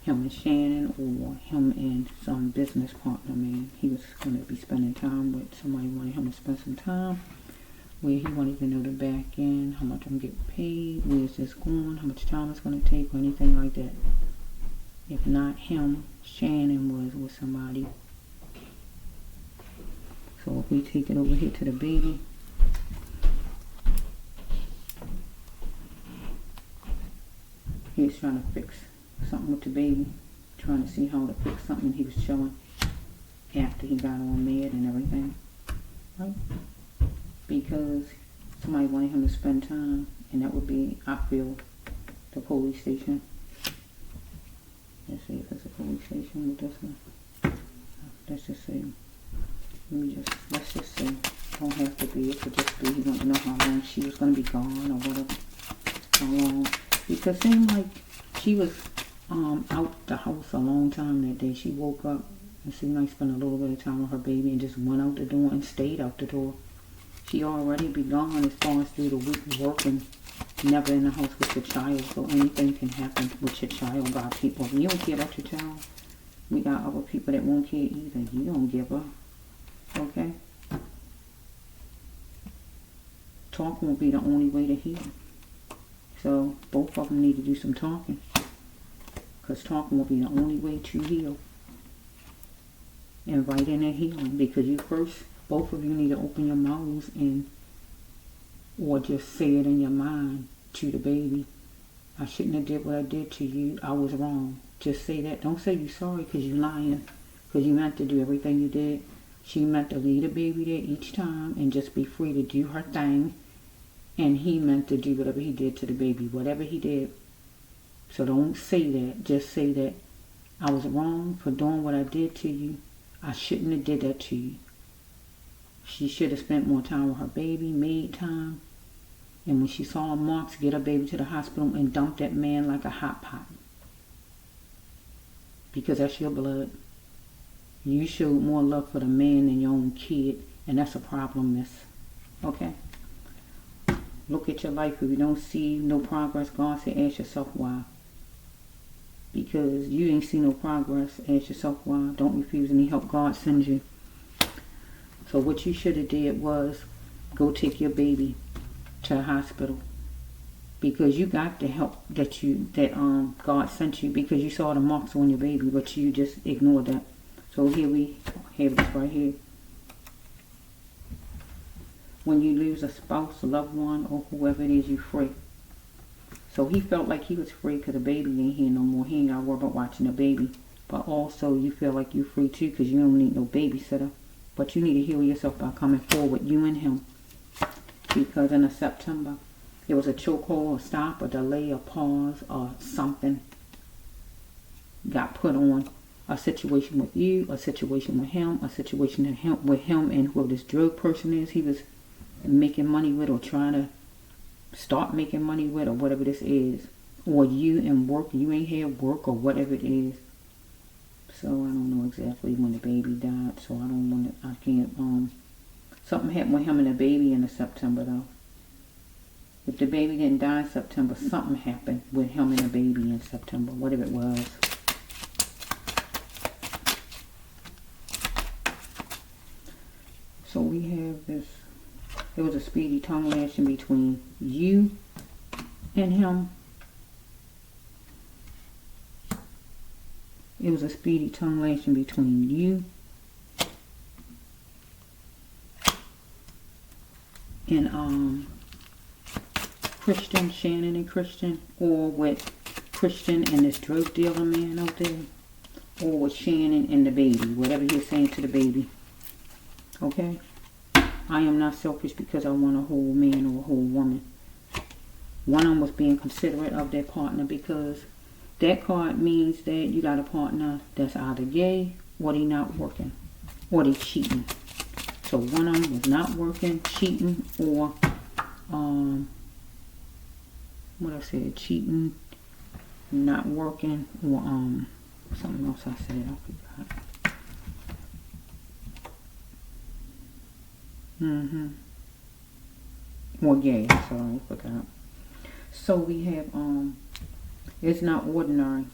him and Shannon, or him and some business partner, man. He was going to be spending time with somebody wanted him to spend some time. Where he wanted to know the back end, how much I'm getting paid, where's this going, how much time it's going to take, or anything like that. If not him, Shannon was with somebody. So if we take it over here to the baby, he's trying to fix something with the baby, trying to see how to fix something. He was chilling after he got on med and everything, right? Because somebody wanted him to spend time, and that would be, I feel, the police station. Let's see if it's a police station with this one. Let's just see. Let's just see. Don't have to be. It could just be. He don't know how long she was going to be gone or whatever. How long. Because it seemed like she was out the house a long time that day. She woke up and seemed like spent a little bit of time with her baby and just went out the door and stayed out the door. She already be gone as far as through the week working, never in the house with your child. So anything can happen with your child by people. If you don't care about your child, we got other people that won't care either. You don't give up. Okay? Talking will be the only way to heal. So both of them need to do some talking. Because talking will be the only way to heal. Inviting and healing. Because you first, both of you need to open your mouths and, or just say it in your mind to the baby. I shouldn't have did what I did to you. I was wrong. Just say that. Don't say you're sorry because you're lying. Because you meant to do everything you did. She meant to leave the baby there each time and just be free to do her thing And he meant to do whatever he did to the baby. Whatever he did. So don't say that. Just say that I was wrong for doing what I did to you. I shouldn't have did that to you. She should have spent more time with her baby, made time. And when she saw Marks, get her baby to the hospital and dump that man like a hot pot. Because that's your blood. You showed more love for the man than your own kid. And that's a problem, miss. Okay? Look at your life. If you don't see no progress, God said, ask yourself why. Because you ain't see no progress, ask yourself why. Don't refuse any help God sends you. So what you should have did was go take your baby to the hospital. Because you got the help that God sent you, because you saw the marks on your baby, but you just ignored that. So here we have this right here. When you lose a spouse, a loved one, or whoever it is, you free. So he felt like he was free because the baby ain't here no more. He ain't got to worry about watching the baby. But also you feel like you're free too because you don't need no babysitter. But you need to heal yourself by coming forward, you and him. Because in September, it was a chokehold, a stop, a delay, a pause, or something got put on. A situation with you, a situation with him, a situation with him and whoever this drug person is he was making money with or trying to start making money with or whatever this is. Or you and work, you ain't had work or whatever it is. So I don't know exactly when the baby died, so I can't, something happened with him and the baby in September though. If the baby didn't die in September, something happened with him and the baby in September, whatever it was. So we have this, there was a speedy tongue lashing between you and him. It was a speedy tongue lashing between you and Christian, Shannon and Christian, or with Christian and this drug dealer man out there, or with Shannon and the baby, whatever he's saying to the baby. Okay? I am not selfish because I want a whole man or a whole woman. One of them was being considerate of their partner because that card means that you got a partner that's either gay or they not working or they cheating. So one of them was not working, cheating, or what I said, cheating, not working, or something else I said, I forgot. Or gay, sorry, I forgot. So we have it's not ordinary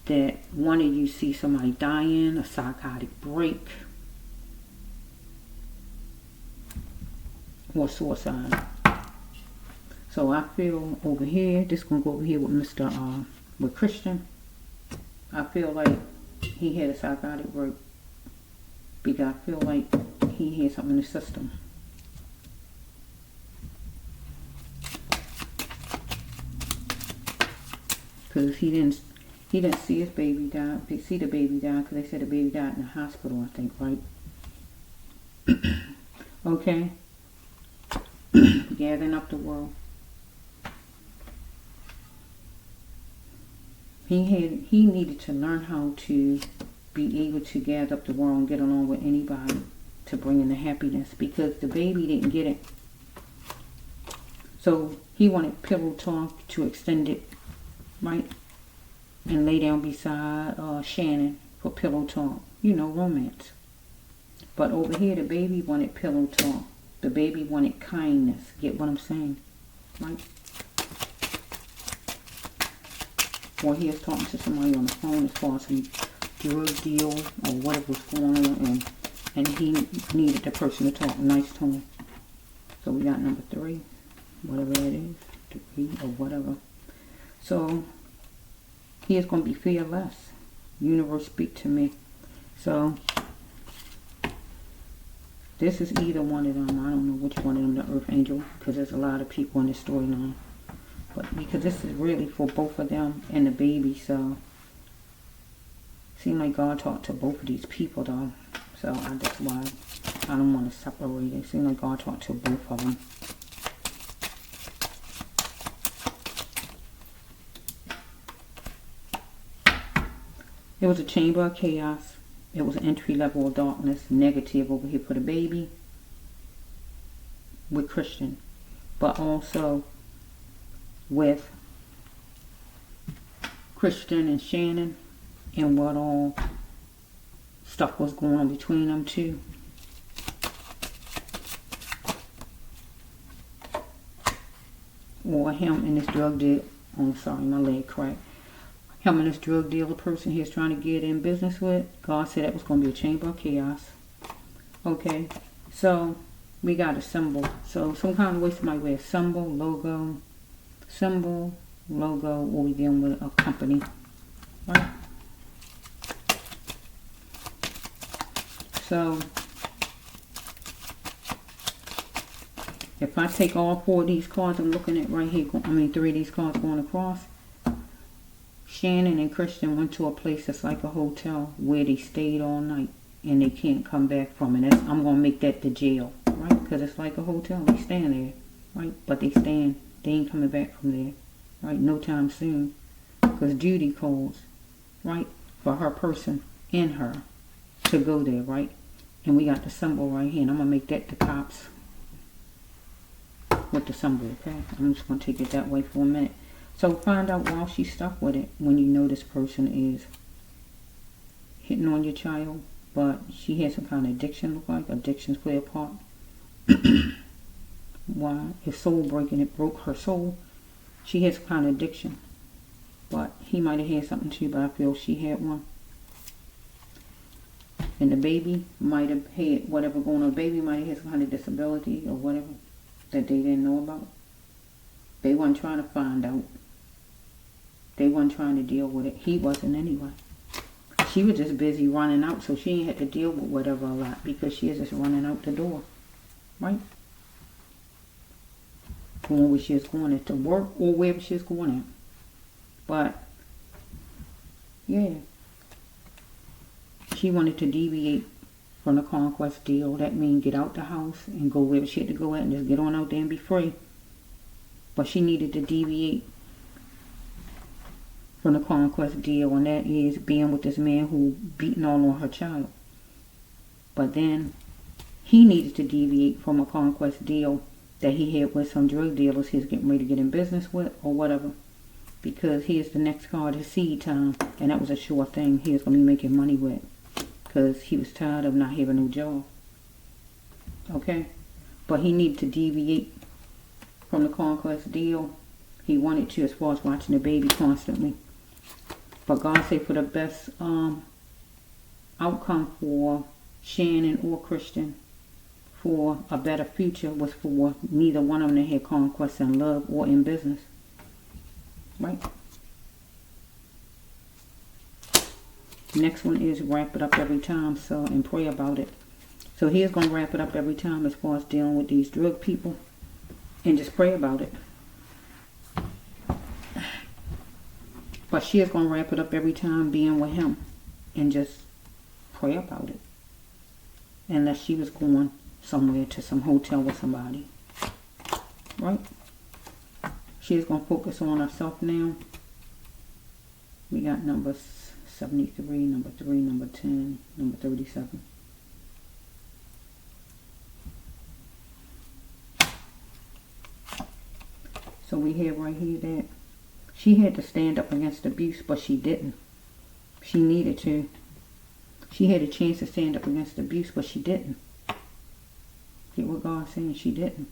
that one of you see somebody dying, a psychotic break, or suicide. So I feel over here, this gonna go over here with with Christian. I feel like he had a psychotic break because I feel like he had something in the system. Because he didn't see his baby die. See the baby die because they said the baby died in the hospital, I think, right? Okay. Gathering up the world. He needed to learn how to be able to gather up the world and get along with anybody to bring in the happiness because the baby didn't get it. So he wanted pillow talk to extend it, right? And lay down beside Shannon for pillow talk. You know, romance. But over here, the baby wanted pillow talk. The baby wanted kindness. Get what I'm saying? Right? Or he was talking to somebody on the phone as far as some drug deal or whatever was going on. And he needed the person to talk nice to him. So we got number 3. Whatever that is. 3 or whatever. So he is going to be fearless. Universe, speak to me. So this is either one of them. I don't know which one of them, the Earth Angel, because there's a lot of people in this storyline. But because this is really for both of them and the baby, so seems like God talked to both of these people though. So that's why I don't want to separate it. It seems like God talked to both of them. It was a chamber of chaos. It was an entry level of darkness. Negative over here for the baby with Christian. But also with Christian and Shannon and what all stuff was going on between them two. Or him and this drug dealer. Oh, sorry, my leg cracked. Him and this drug dealer person he was trying to get in business with. God said that was going to be a chamber of chaos. Okay, so we got a symbol. So some kind of way somebody wears symbol, logo, or we dealing with a company, right? So if I take all 4 of these cards I'm looking at right here, 3 of these cards going across, Shannon and Christian went to a place that's like a hotel where they stayed all night and they can't come back from it. I'm going to make that the jail, right? Because it's like a hotel. They stand there, right? But they ain't coming back from there, right? No time soon. Because Judy calls, right? For her person in her to go there, right? And we got the symbol right here. And I'm going to make that the cops with the symbol, okay? I'm just going to take it that way for a minute. So find out why she's stuck with it when you know this person is hitting on your child, but she has some kind of addiction, look like. Addictions play a part. Why? His soul breaking, it broke her soul. She has some kind of addiction. But he might have had something too, but I feel she had one. And the baby might have had whatever going on. The baby might have had some kind of disability or whatever that they didn't know about. They weren't trying to find out. They weren't trying to deal with it. He wasn't anyway. She was just busy running out, so she ain't had to deal with whatever a lot because she is just running out the door. Right? Going where she was going at to work or wherever she was going at. But, yeah. She wanted to deviate from the conquest deal. That means get out the house and go wherever she had to go at and just get on out there and be free. But she needed to deviate from the conquest deal, and that is being with this man who beating all on her child. But then he needed to deviate from a conquest deal that he had with some drug dealers he was getting ready to get in business with or whatever. Because here's the next card, his seed time, and that was a sure thing he was going to be making money with. Because he was tired of not having no job. Okay? But he needed to deviate from the conquest deal. He wanted to, as far as watching the baby constantly. But God said for the best outcome for Shannon or Christian, for a better future, was for neither one of them to have conquest in love or in business. Right? Next one is wrap it up every time, so, and pray about it. So he's going to wrap it up every time as far as dealing with these drug people. And just pray about it. But she is going to wrap it up every time being with him. And just pray about it. Unless she was going somewhere to some hotel with somebody. Right? She is going to focus on herself now. We got number 73, number 3, number 10, number 37. So we have right here that she had to stand up against abuse, but she didn't. She needed to. She had a chance to stand up against abuse, but she didn't. Get what God's saying? She didn't.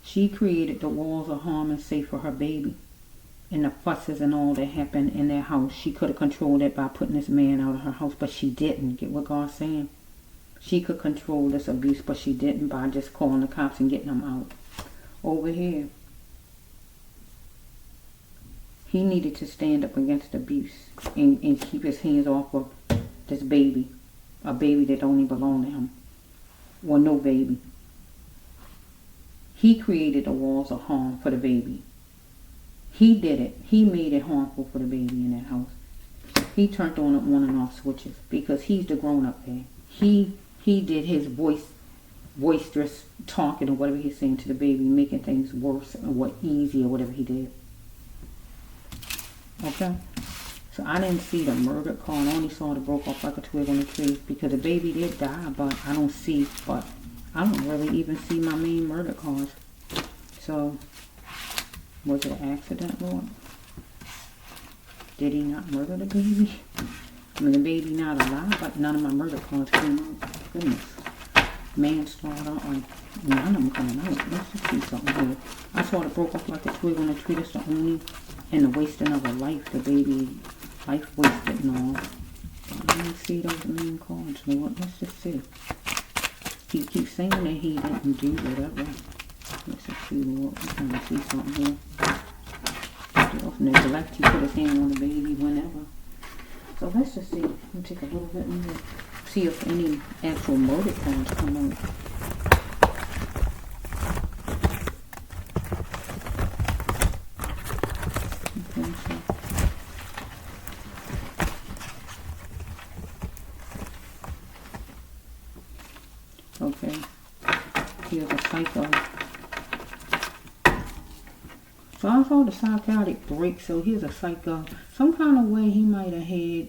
She created the walls of harm and safe for her baby. And the fusses and all that happened in their house. She could have controlled it by putting this man out of her house, but she didn't. Get what God's saying? She could control this abuse, but she didn't by just calling the cops and getting them out. Over here, he needed to stand up against abuse and keep his hands off of this baby. A baby that don't even belong to him. Or no baby. He created the walls of harm for the baby. He did it. He made it harmful for the baby in that house. He turned on and off switches because he's the grown up there. He did his boisterous talking or whatever he's saying to the baby, making things worse or easy or whatever he did. Okay? So I didn't see the murder card. I only saw the broke off like a twig on the tree because the baby did die, but I don't really even see my main murder cards. So, was it an accident, Lord? Did he not murder the baby? I mean, the baby not alive, but none of my murder cards came out. Goodness. Manslaughter, or none of them coming out. Let's just see something here. I saw it broke off like a twig on a tree. That's the only, and the wasting of a life, the baby life wasted and all. I didn't see those main cards, Lord. Let's just see. He keeps saying that he didn't do whatever. Let's just see, Lord. I'm trying to see something here. Neglect, he put his hand on the baby whenever. So let's just see. I'm going to take a little bit more. See if any actual murder cards come out. Okay. Here's a psycho. So I saw the psychotic break, so here's a psycho. Some kind of way he might have had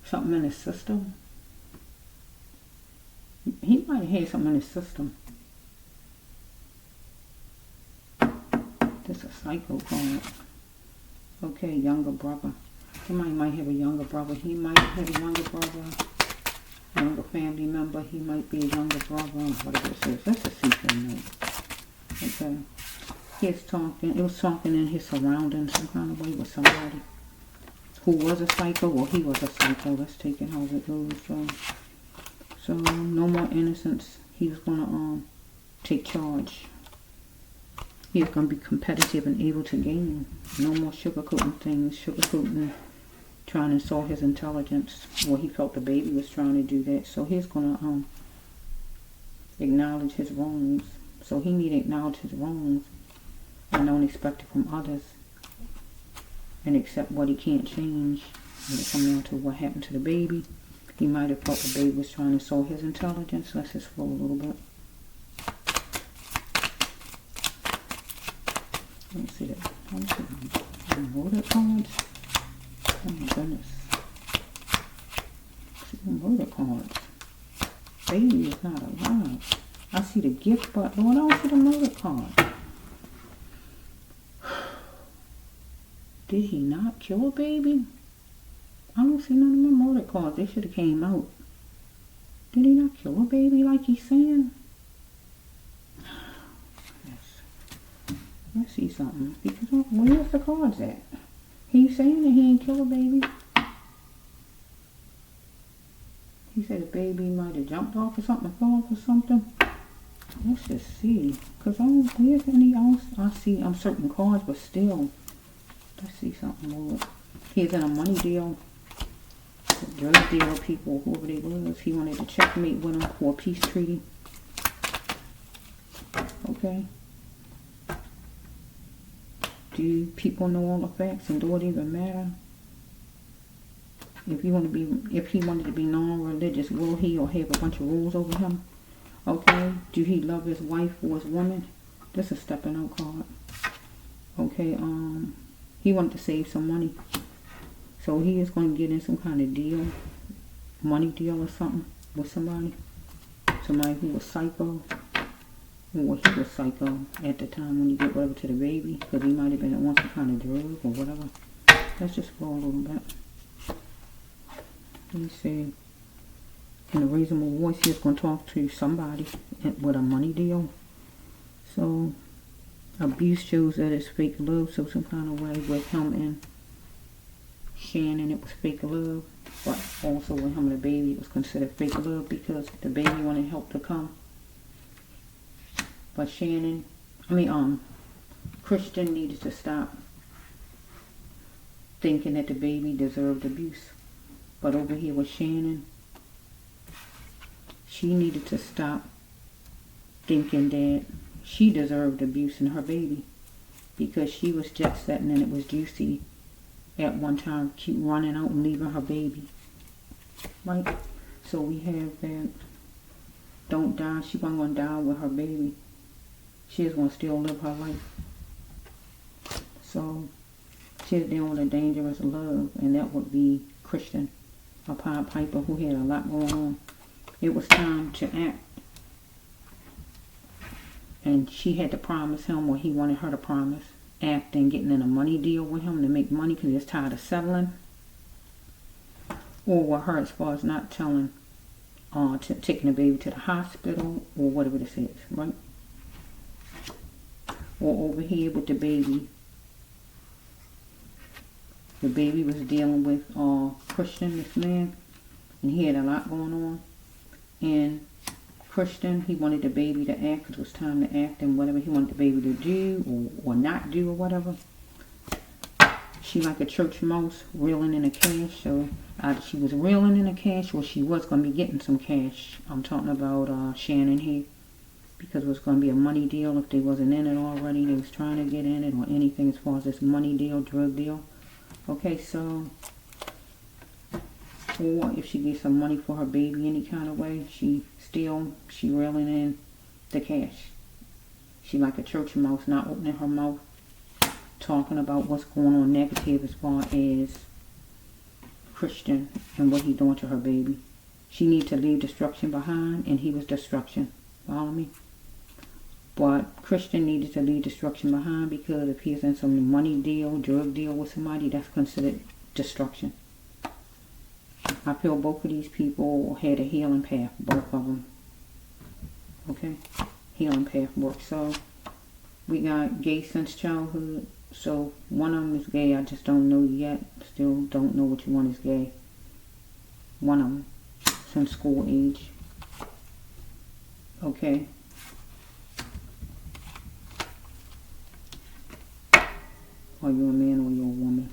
something in his system. He might have had something in his system. This is a psycho card. Okay, younger brother. Somebody might have a younger brother. He might have a younger brother. Younger family member. He might be a younger brother. Whatever it says. Let's just see for a minute. Okay. He's talking, it was talking in his surroundings some kind of way with somebody who was a psycho, or he was a psycho. Let's take it how it goes. So no more innocence. He was going to take charge. He was going to be competitive and able to gain. No more sugarcoating things, trying to insult his intelligence. Well, he felt the baby was trying to do that. So he's going to acknowledge his wrongs. So he need to acknowledge his wrongs. And don't expect it from others, and accept what he can't change. When it comes down to what happened to the baby, he might have felt the baby was trying to insult his intelligence. Let's just flow a little bit. Let me see that. Let me see. Murder cards. Oh my goodness. See the murder cards. Baby is not alive. I see the gift, but Lord, I don't see the murder card. Did he not kill a baby? I don't see none of my murder cards. They should have came out. Did he not kill a baby like he's saying? Yes. Let's see something. Because where's the cards at? He's saying that he ain't kill a baby. He said the baby might have jumped off or something, fell off or something. Let's just see. Because I don't hear any else. I see certain cards, but still. Let's see something more. He's in a money deal. Drug deal people, whoever they was. He wanted to checkmate with him for a peace treaty. Okay. Do people know all the facts and do it even matter? If he wanted to be non-religious, will he or have a bunch of rules over him? Okay. Do he love his wife or his woman? This is a stepping out card. Okay. He wanted to save some money. So he is going to get in some kind of deal, money deal or something with somebody. Somebody who was psycho. Or he was psycho at the time when you get whatever to the baby. Because he might have been on some kind of drug or whatever. Let's just flow a little bit. Let me see. In a reasonable voice, he's going to talk to somebody with a money deal. So abuse shows that it's fake love, so some kind of way with him and Shannon it was fake love, but also with him and the baby it was considered fake love because the baby wanted help to come. But Christian needed to stop thinking that the baby deserved abuse. But over here with Shannon, she needed to stop thinking that she deserved abuse in her baby because she was jet setting and it was juicy at one time keep running out and leaving her baby. Right? So we have that. Don't die. She wasn't going to die with her baby. She was going to still live her life. So she was dealing with a dangerous love, and that would be Christian, a Pied Piper who had a lot going on. It was time to act. And she had to promise him, or he wanted her to promise, act and getting in a money deal with him to make money because he was tired of settling. Or with her as far as not telling, taking the baby to the hospital or whatever this is, right? Or over here with the baby. The baby was dealing with Christian, this man, and he had a lot going on. And Christian, he wanted the baby to act because it was time to act and whatever he wanted the baby to do or not do or whatever. She like a church mouse reeling in the cash. So either she was reeling in the cash or she was going to be getting some cash. I'm talking about Shannon here. Because it was going to be a money deal if they wasn't in it already. They was trying to get in it or anything as far as this money deal, drug deal. Okay, so, or if she gets some money for her baby any kind of way, she reeling in the cash. She like a church mouse, not opening her mouth, talking about what's going on negative as far as Christian and what he's doing to her baby. She needs to leave destruction behind, and he was destruction. Follow me? But Christian needed to leave destruction behind because if he's in some money deal, drug deal with somebody, that's considered destruction. I feel both of these people had a healing path, both of them. Okay? Healing path work. So, we got gay since childhood. So, one of them is gay. I just don't know yet. Still don't know which one is gay. One of them. Since school age. Okay? Are you a man or you a woman?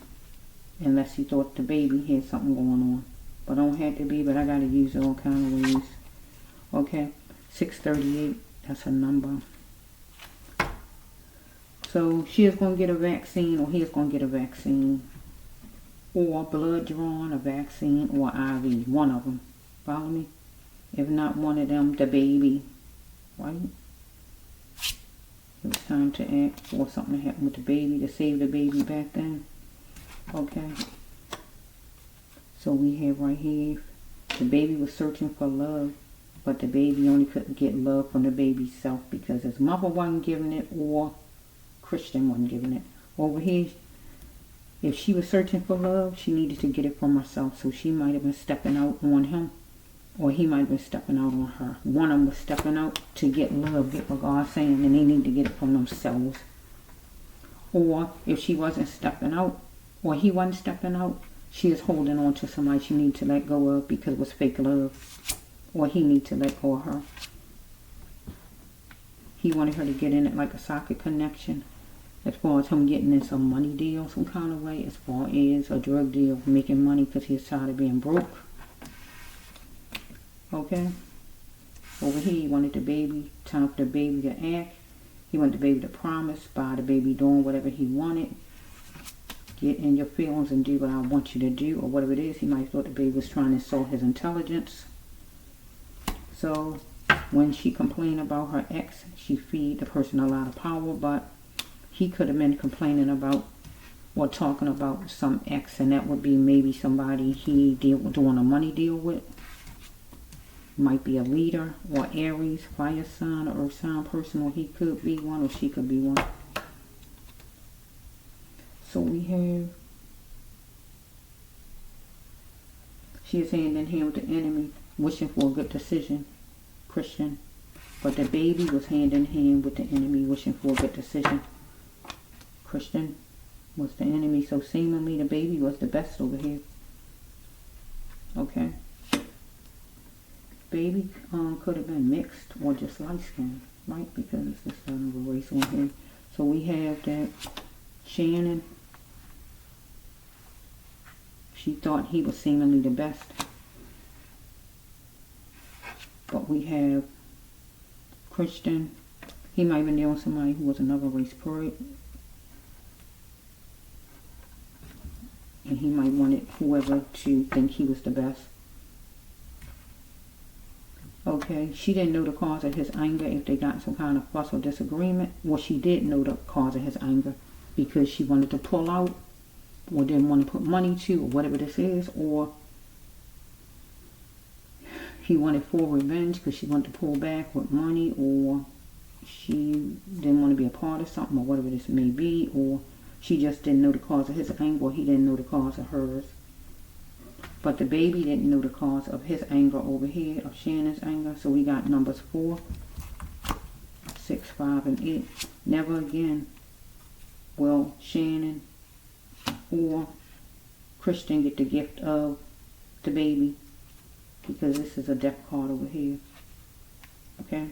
Unless he thought the baby had something going on. But don't have to be, but I got to use it all kind of ways. Okay? 638, that's a number. So she is going to get a vaccine, or he is going to get a vaccine. Or blood drawn, a vaccine, or IV. One of them. Follow me? If not one of them, the baby. Right? It was time to act for something to happen with the baby, to save the baby back then. Okay. So we have right here, the baby was searching for love, but the baby only couldn't get love from the baby's self because his mother wasn't giving it or Christian wasn't giving it. Over here, if she was searching for love, she needed to get it from herself. So she might have been stepping out on him, or he might have been stepping out on her. One of them was stepping out to get love, get what God's saying, and they need to get it from themselves. Or if she wasn't stepping out, or he wasn't stepping out, she is holding on to somebody she needs to let go of because it was fake love. Or he needs to let go of her. He wanted her to get in it like a socket connection. As far as him getting in some money deal, some kind of way. As far as a drug deal, making money because he's tired of being broke. Okay? Over here, he wanted the baby, time for the baby to act. He wanted the baby to promise by the baby doing whatever he wanted. Get in your feelings and do what I want you to do, or whatever it is. He might have thought the baby was trying to insult his intelligence. So, when she complained about her ex, she feed the person a lot of power, but he could have been complaining about or talking about some ex, and that would be maybe somebody he doing a money deal with. Might be a leader, or Aries, fire sign, or earth sign person, or he could be one, or she could be one. So we have, she is hand in hand with the enemy, wishing for a good decision, Christian. But the baby was hand in hand with the enemy, wishing for a good decision. Christian was the enemy, so seemingly the baby was the best over here. Okay. Baby could have been mixed or just light skinned, right? Because it's the son of a race on here. So we have that Shannon. She thought he was seemingly the best. But we have Christian. He might have been dealing with somebody who was another race period. and he might want whoever to think he was the best. Okay, she didn't know the cause of his anger if they got some kind of fuss or disagreement. Well, she did know the cause of his anger because she wanted to pull out or didn't want to put money to or whatever this is, or he wanted full revenge because she wanted to pull back with money, or she didn't want to be a part of something or whatever this may be, or she just didn't know the cause of his anger or he didn't know the cause of hers. But the baby didn't know the cause of his anger over here, of Shannon's anger. So we got numbers 4, 6, 5, and 8. Never again will Shannon or Christian get the gift of the baby, because this is a death card over here. Okay?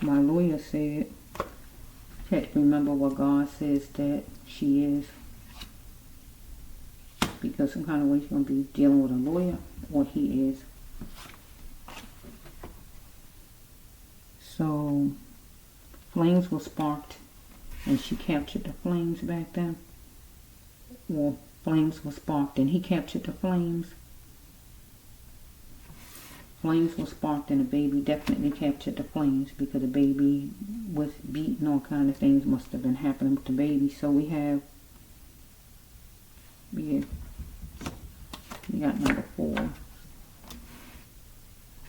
My lawyer said, you have to remember what God says that she is, because some kind of way she's going to be dealing with a lawyer, or he is. So, flames were sparked, and she captured the flames back then. Well, flames were sparked, and he captured the flames. Flames were sparked, and the baby definitely captured the flames, because the baby was beaten. All kind of things must have been happening with the baby. So we have, we got number 4.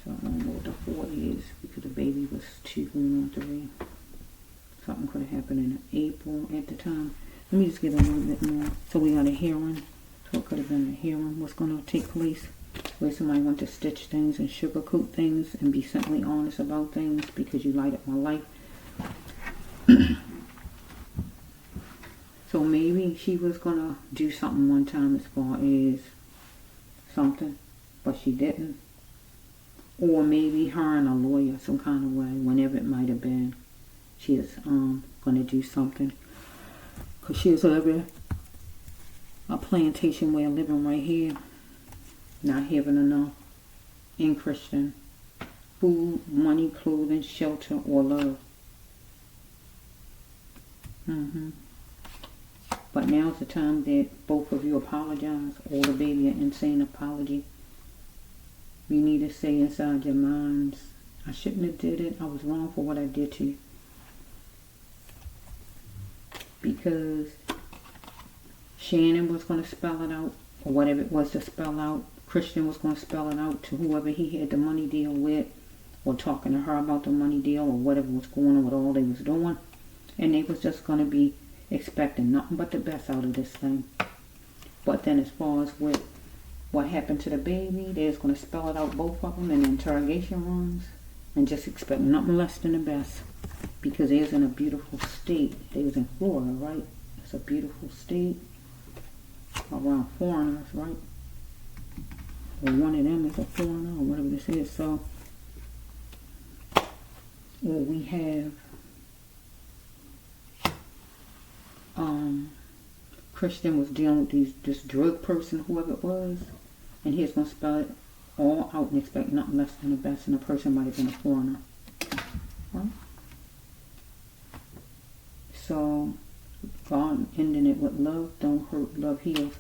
So I don't know what the 4 is, because the baby was 2 going on 3. Something could have happened in April at the time. Let me just get a little bit more. So we got a hearing. So it could have been a hearing. What's going to take place? Where somebody wants to stitch things and sugarcoat things and be simply honest about things because you light up my life. So maybe she was going to do something one time as far as something, but she didn't. Or maybe her and a lawyer some kind of way, whenever it might have been, she is going to do something. Because she is living a plantation way of living right here. Not having enough in Christian. Food, money, clothing, shelter, or love. But now's the time that both of you apologize, or the baby an insane apology. You need to say inside your minds, I shouldn't have did it. I was wrong for what I did to you. Because Shannon was going to spell it out, or whatever it was to spell out. Christian was going to spell it out to whoever he had the money deal with, or talking to her about the money deal, or whatever was going on with all they was doing. And they was just going to be expecting nothing but the best out of this thing. But then as far as what happened to the baby, they was going to spell it out, both of them, in the interrogation rooms, and just expect nothing less than the best. Because they was in a beautiful state. They was in Florida, right? It's a beautiful state around foreigners, right? Or one of them is a foreigner, or whatever this is. So, well, we have Christian was dealing with this drug person, whoever it was, and he was going to spell it all out and expect nothing less than the best, and the person might have been a foreigner. Right? So, God ending it with love don't hurt, love heals.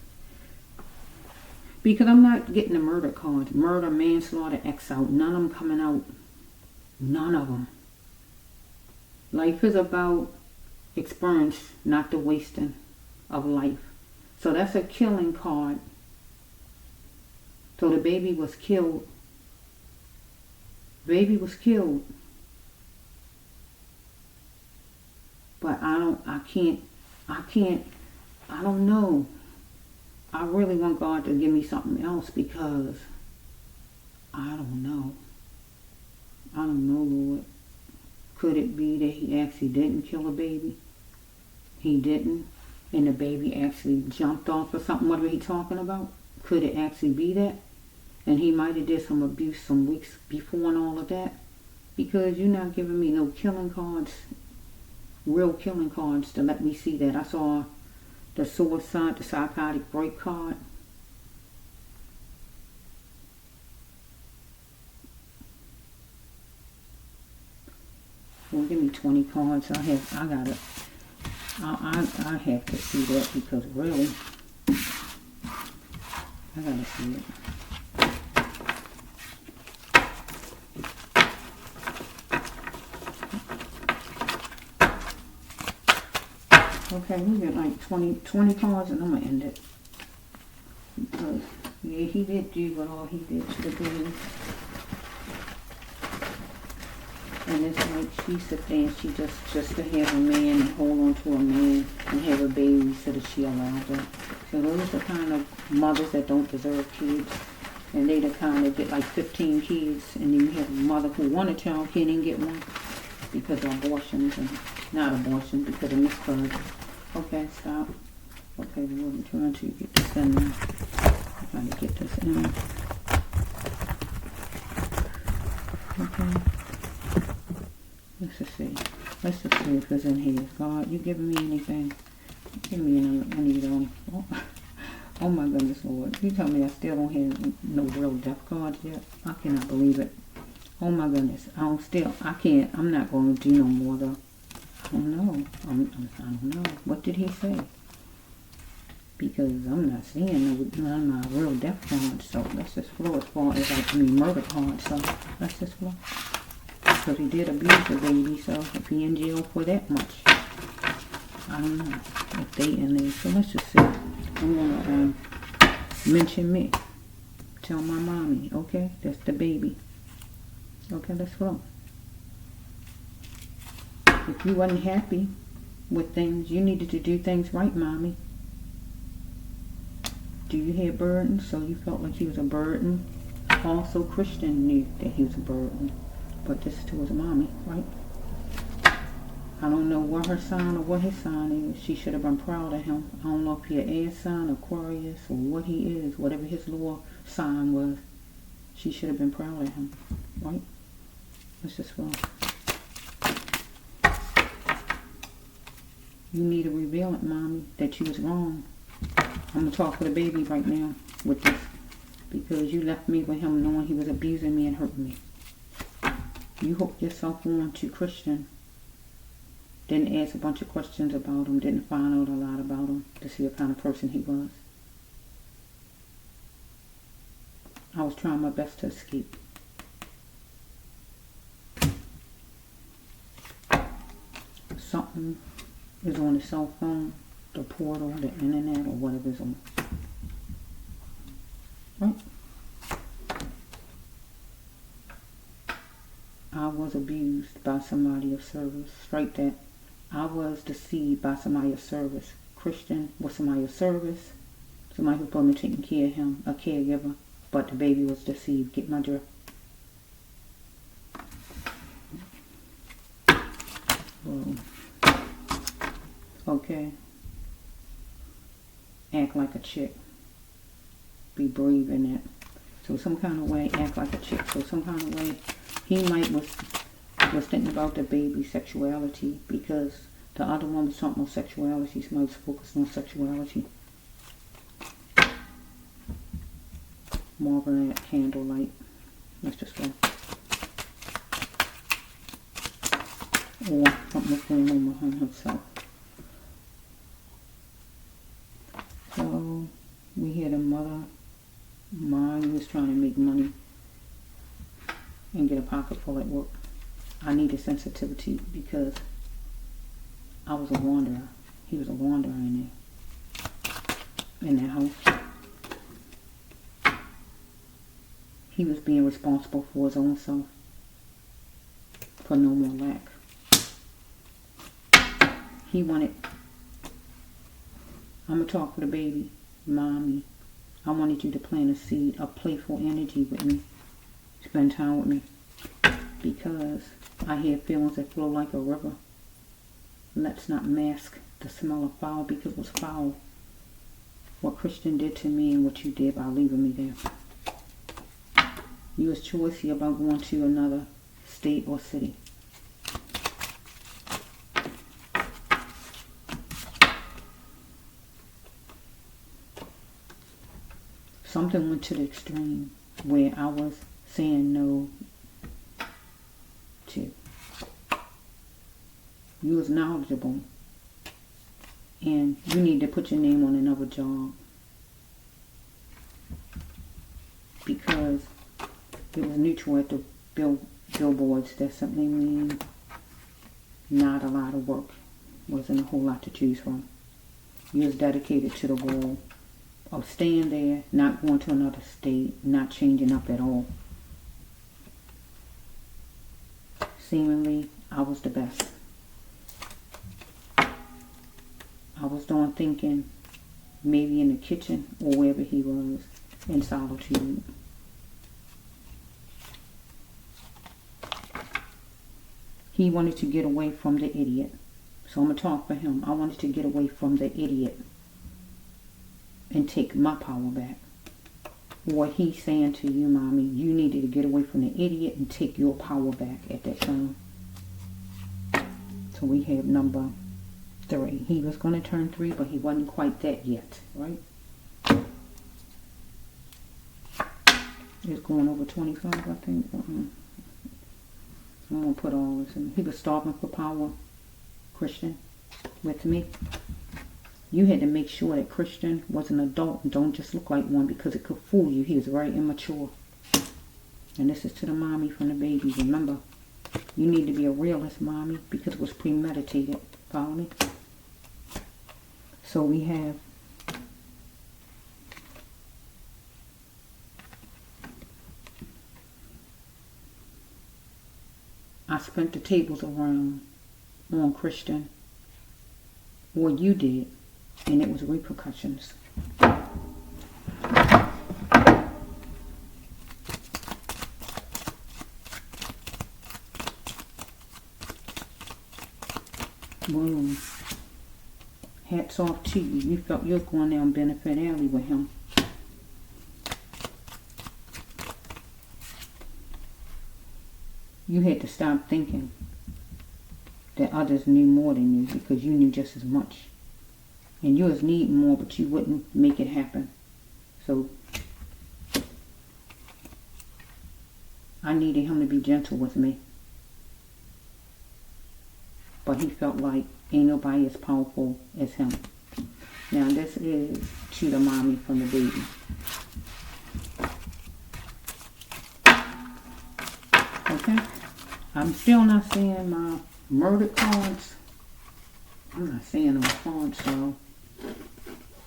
Because I'm not getting the murder cards. Murder, manslaughter, X out. None of them coming out. None of them. Life is about experience, not the wasting of life. So that's a killing card. So the baby was killed. Baby was killed. But I don't know. I really want God to give me something else, because I don't know. I don't know, Lord. Could it be that he actually didn't kill a baby? He didn't. And the baby actually jumped off or something. What are he talking about? Could it actually be that? And he might have did some abuse some weeks before and all of that. Because you're not giving me no killing cards. Real killing cards to let me see that. I saw the suicide, the psychotic break card. 20 cards. I have to see that because really, I gotta see it. Okay, we get like 20 cards and I'm gonna end it. Because, yeah, he did do what all he did to the baby. And it's like she sit there and she just to have a man and hold on to a man and have a baby so that she allowed that. So those are the kind of mothers that don't deserve kids. And they the kind that get like 15 kids and then you have a mother who want a child, can't even get one because of abortions and not abortions, because of miscarriage. Okay, stop. Okay, we're trying to get this in there. I'm trying to get this in. Okay. Let's just see. Let's just see if it's in here. God, you giving me anything? Give me any of them. Oh my goodness, Lord. You tell me I still don't have no real death cards yet? I cannot believe it. Oh my goodness. I can't. I'm not going to do no more though. I don't know. I don't know. What did he say? Because I'm not seeing none of my real death cards. So let's just flow as far as murder cards. So let's just flow. Because he did abuse the baby. So if he in jail for that much, I don't know if they in there. So let's just see. I'm going to mention me. Tell my mommy. Okay? That's the baby. Okay, let's flow. If you wasn't happy with things, you needed to do things right, mommy. Do you have burdens? So you felt like he was a burden. Also, Christian knew that he was a burden. But this to his mommy, right? I don't know what her sign or what his sign is. She should have been proud of him. I don't know if he an air sign, Aquarius, or what he is. Whatever his little sign was. She should have been proud of him, right? Let's just go. You need to reveal it, mommy, that you was wrong. I'm going to talk to the baby right now with this. Because you left me with him knowing he was abusing me and hurting me. You hooked yourself on to Christian. Didn't ask a bunch of questions about him. Didn't find out a lot about him to see what kind of person he was. I was trying my best to escape. Something is on the cell phone, the portal, the internet, or whatever's on. Right? I was abused by somebody of service. Straight that. I was deceived by somebody of service. Christian was somebody of service. Somebody who supposed to be taking care of him, a caregiver. But the baby was deceived. Get my drift. Whoa. Okay. Act like a chick. Be brave in that. So some kind of way, act like a chick. So some kind of way, he might was thinking about the baby's sexuality because the other one was talking about sexuality. Somebody was focused on sexuality. Marvin at candlelight. Let's just go. Or something was going on with him himself. So we had a mother. Mine was trying to make money and get a pocket full at work. I needed sensitivity because I was a wanderer. He was a wanderer in that house. He was being responsible for his own self. For no more lack. He wanted, I'm going to talk with the baby. Mommy, I wanted you to plant a seed of playful energy with me. Spend time with me. Because I have feelings that flow like a river. Let's not mask the smell of foul because it was foul. What Christian did to me and what you did by leaving me there. You was choosy about going to another state or city. Something went to the extreme where I was saying no to. You was knowledgeable. And you need to put your name on another job. Because it was neutral at the billboards. That's something they mean. Not a lot of work. Wasn't a whole lot to choose from. You was dedicated to the goal of staying there, not going to another state, not changing up at all. Seemingly, I was the best. I was done thinking, maybe in the kitchen or wherever he was, in solitude. He wanted to get away from the idiot. So I'm going to talk for him. I wanted to get away from the idiot and take my power back. What he's saying to you, mommy, you needed to get away from the idiot and take your power back at that time. So we have number 3. He was going to turn 3, but he wasn't quite that yet, right? It's going over 25, I think. I'm going to put all this in. He was starving for power, Christian, with me. You had to make sure that Christian was an adult and don't just look like one, because it could fool you. He was very immature. And this is to the mommy from the baby. Remember, you need to be a realist, mommy, because it was premeditated. Follow me? So we have I spent the tables around on Christian, or you did, and it was repercussions. Boom. Hats off to you. You felt you were going down Benefit Alley with him. You had to stop thinking that others knew more than you, because you knew just as much. And you was needing more, but you wouldn't make it happen. So I needed him to be gentle with me. But he felt like ain't nobody as powerful as him. Now this is to the mommy from the baby. Okay? I'm still not seeing my murder cards. I'm not seeing those cards, so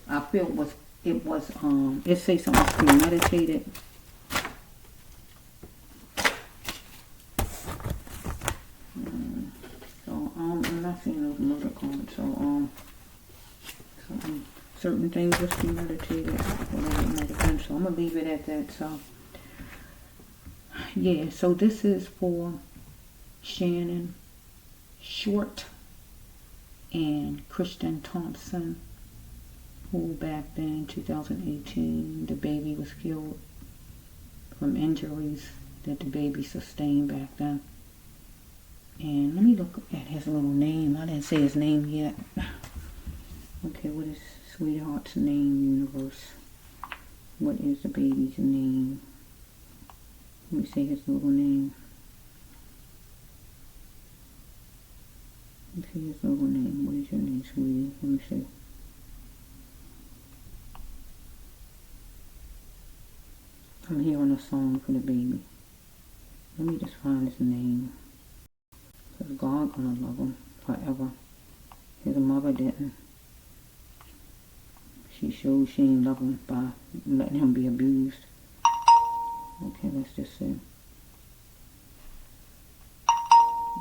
I feel it says something premeditated. So I'm not seeing those murder cards. So certain things was premeditated, whatever it might have been. So I'm gonna leave it at that. So yeah, so this is for Shannon Short and Christian Thompson, who back then, 2018, the baby was killed from injuries that the baby sustained back then. And let me look at his little name. I didn't say his name yet. Okay, what is sweetheart's name, universe? What is the baby's name? Let me say his little name. Let me see his little name. What is your name, sweetie? Let me see. I'm hearing a song for the baby. Let me just find his name. Because God gonna love him forever. His mother didn't. She showed she didn't love him by letting him be abused. Okay, let's just see.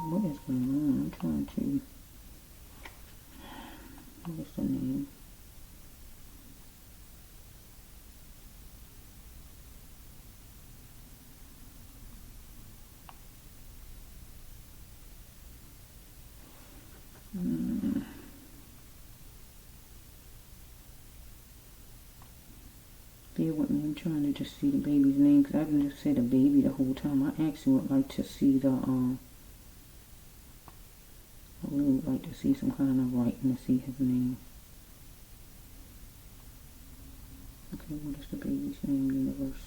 What is going on? I'm trying to... What is the name? Bear with me, I'm trying to just see the baby's name, because I didn't just say the baby the whole time. I actually would like to see the, I really would like to see some kind of writing to see his name. Okay, what is the baby's name, universe?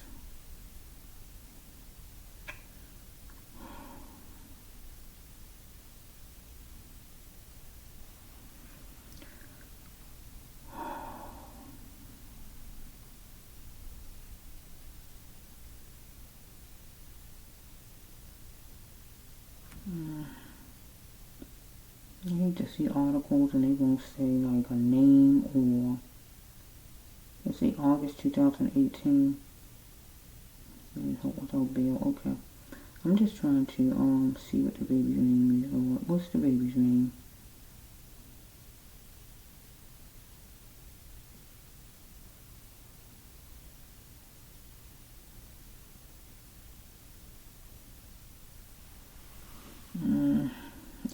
see articles and they won't say like a name or let's say August 2018. Without bail. Okay. I'm just trying to see what the baby's name is. Or what's the baby's name?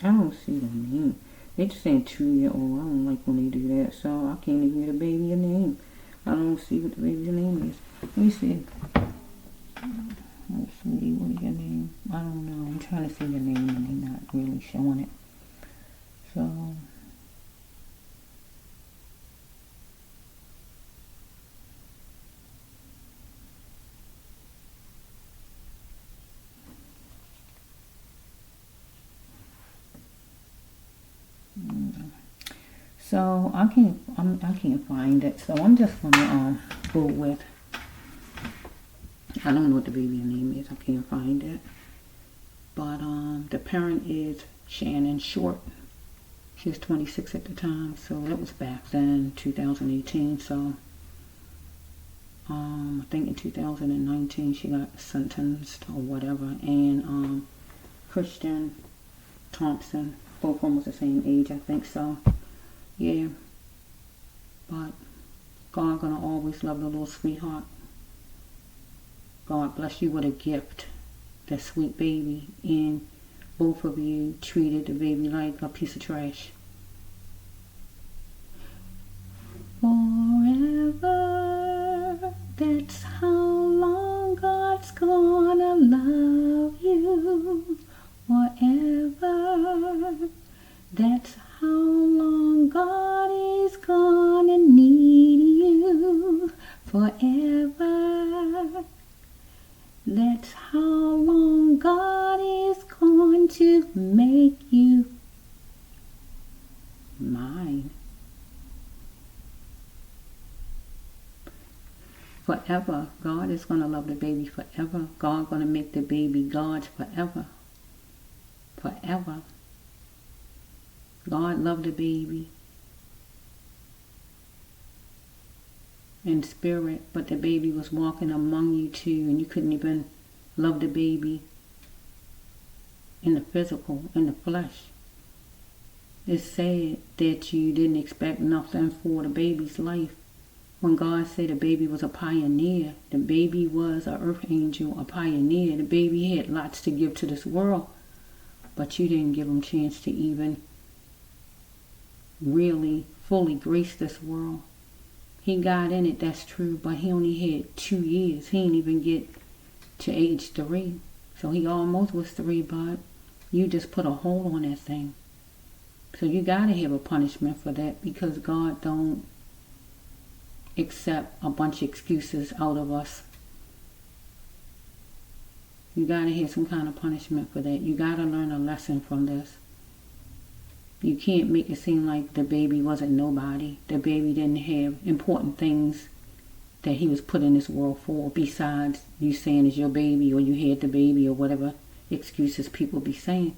I don't see the name. They just saying 2-year-old. I don't like when they do that, so I can't even get a baby a name. I don't see what the baby's name is. Let me see. Let's see, what is your name? I don't know. I'm trying to see your name and they're not really showing it. So I can't find it. So I'm just gonna go with, I don't know what the baby's name is. I can't find it. But the parent is Shannon Short. She was 26 at the time, so that was back then, 2018. So I think in 2019 she got sentenced or whatever. And Christian Thompson, both of them was the same age, I think. So yeah, but God gonna always love the little sweetheart. God bless you with a gift, that sweet baby, and both of you treated the baby like a piece of trash. Forever, that's how long God's gonna love you. Forever, that's how long God is gonna need you. Forever, that's how long God is going to make you mine. Forever, God is going to love the baby forever. God going to make the baby God's forever. Forever. God loved the baby in spirit, but the baby was walking among you too, and you couldn't even love the baby in the physical, in the flesh. It's sad that you didn't expect nothing for the baby's life. When God said the baby was a pioneer, the baby was an earth angel, a pioneer. The baby had lots to give to this world, but you didn't give him a chance to even really fully grace this world. He got in it, that's true, but he only had 2 years. He didn't even get to age 3. So he almost was 3, but you just put a hold on that thing. So you got to have a punishment for that, because God don't accept a bunch of excuses out of us. You got to have some kind of punishment for that. You got to learn a lesson from this. You can't make it seem like the baby wasn't nobody. The baby didn't have important things that he was put in this world for, besides you saying it's your baby or you had the baby or whatever excuses people be saying.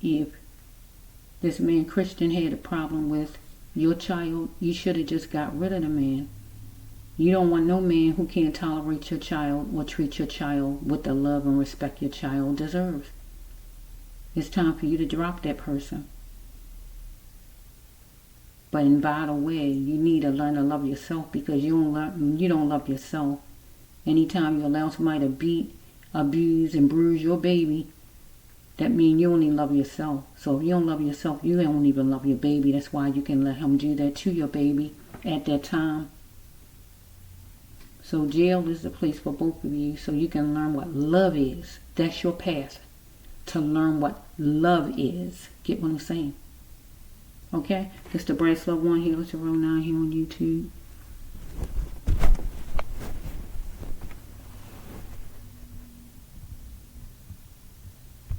If this man Christian had a problem with your child, you should have just got rid of the man. You don't want no man who can't tolerate your child or treat your child with the love and respect your child deserves. It's time for you to drop that person. But in a vital way, you need to learn to love yourself, because you don't love yourself. Anytime you allow somebody to beat, abuse, and bruise your baby, that means you only love yourself. So if you don't love yourself, you don't even love your baby. That's why you can let him do that to your baby at that time. So jail is the place for both of you, so you can learn what love is. That's your path to learn what love is. Get what I'm saying? Okay? It's the Brass Love 1 here. It's 09 here on YouTube.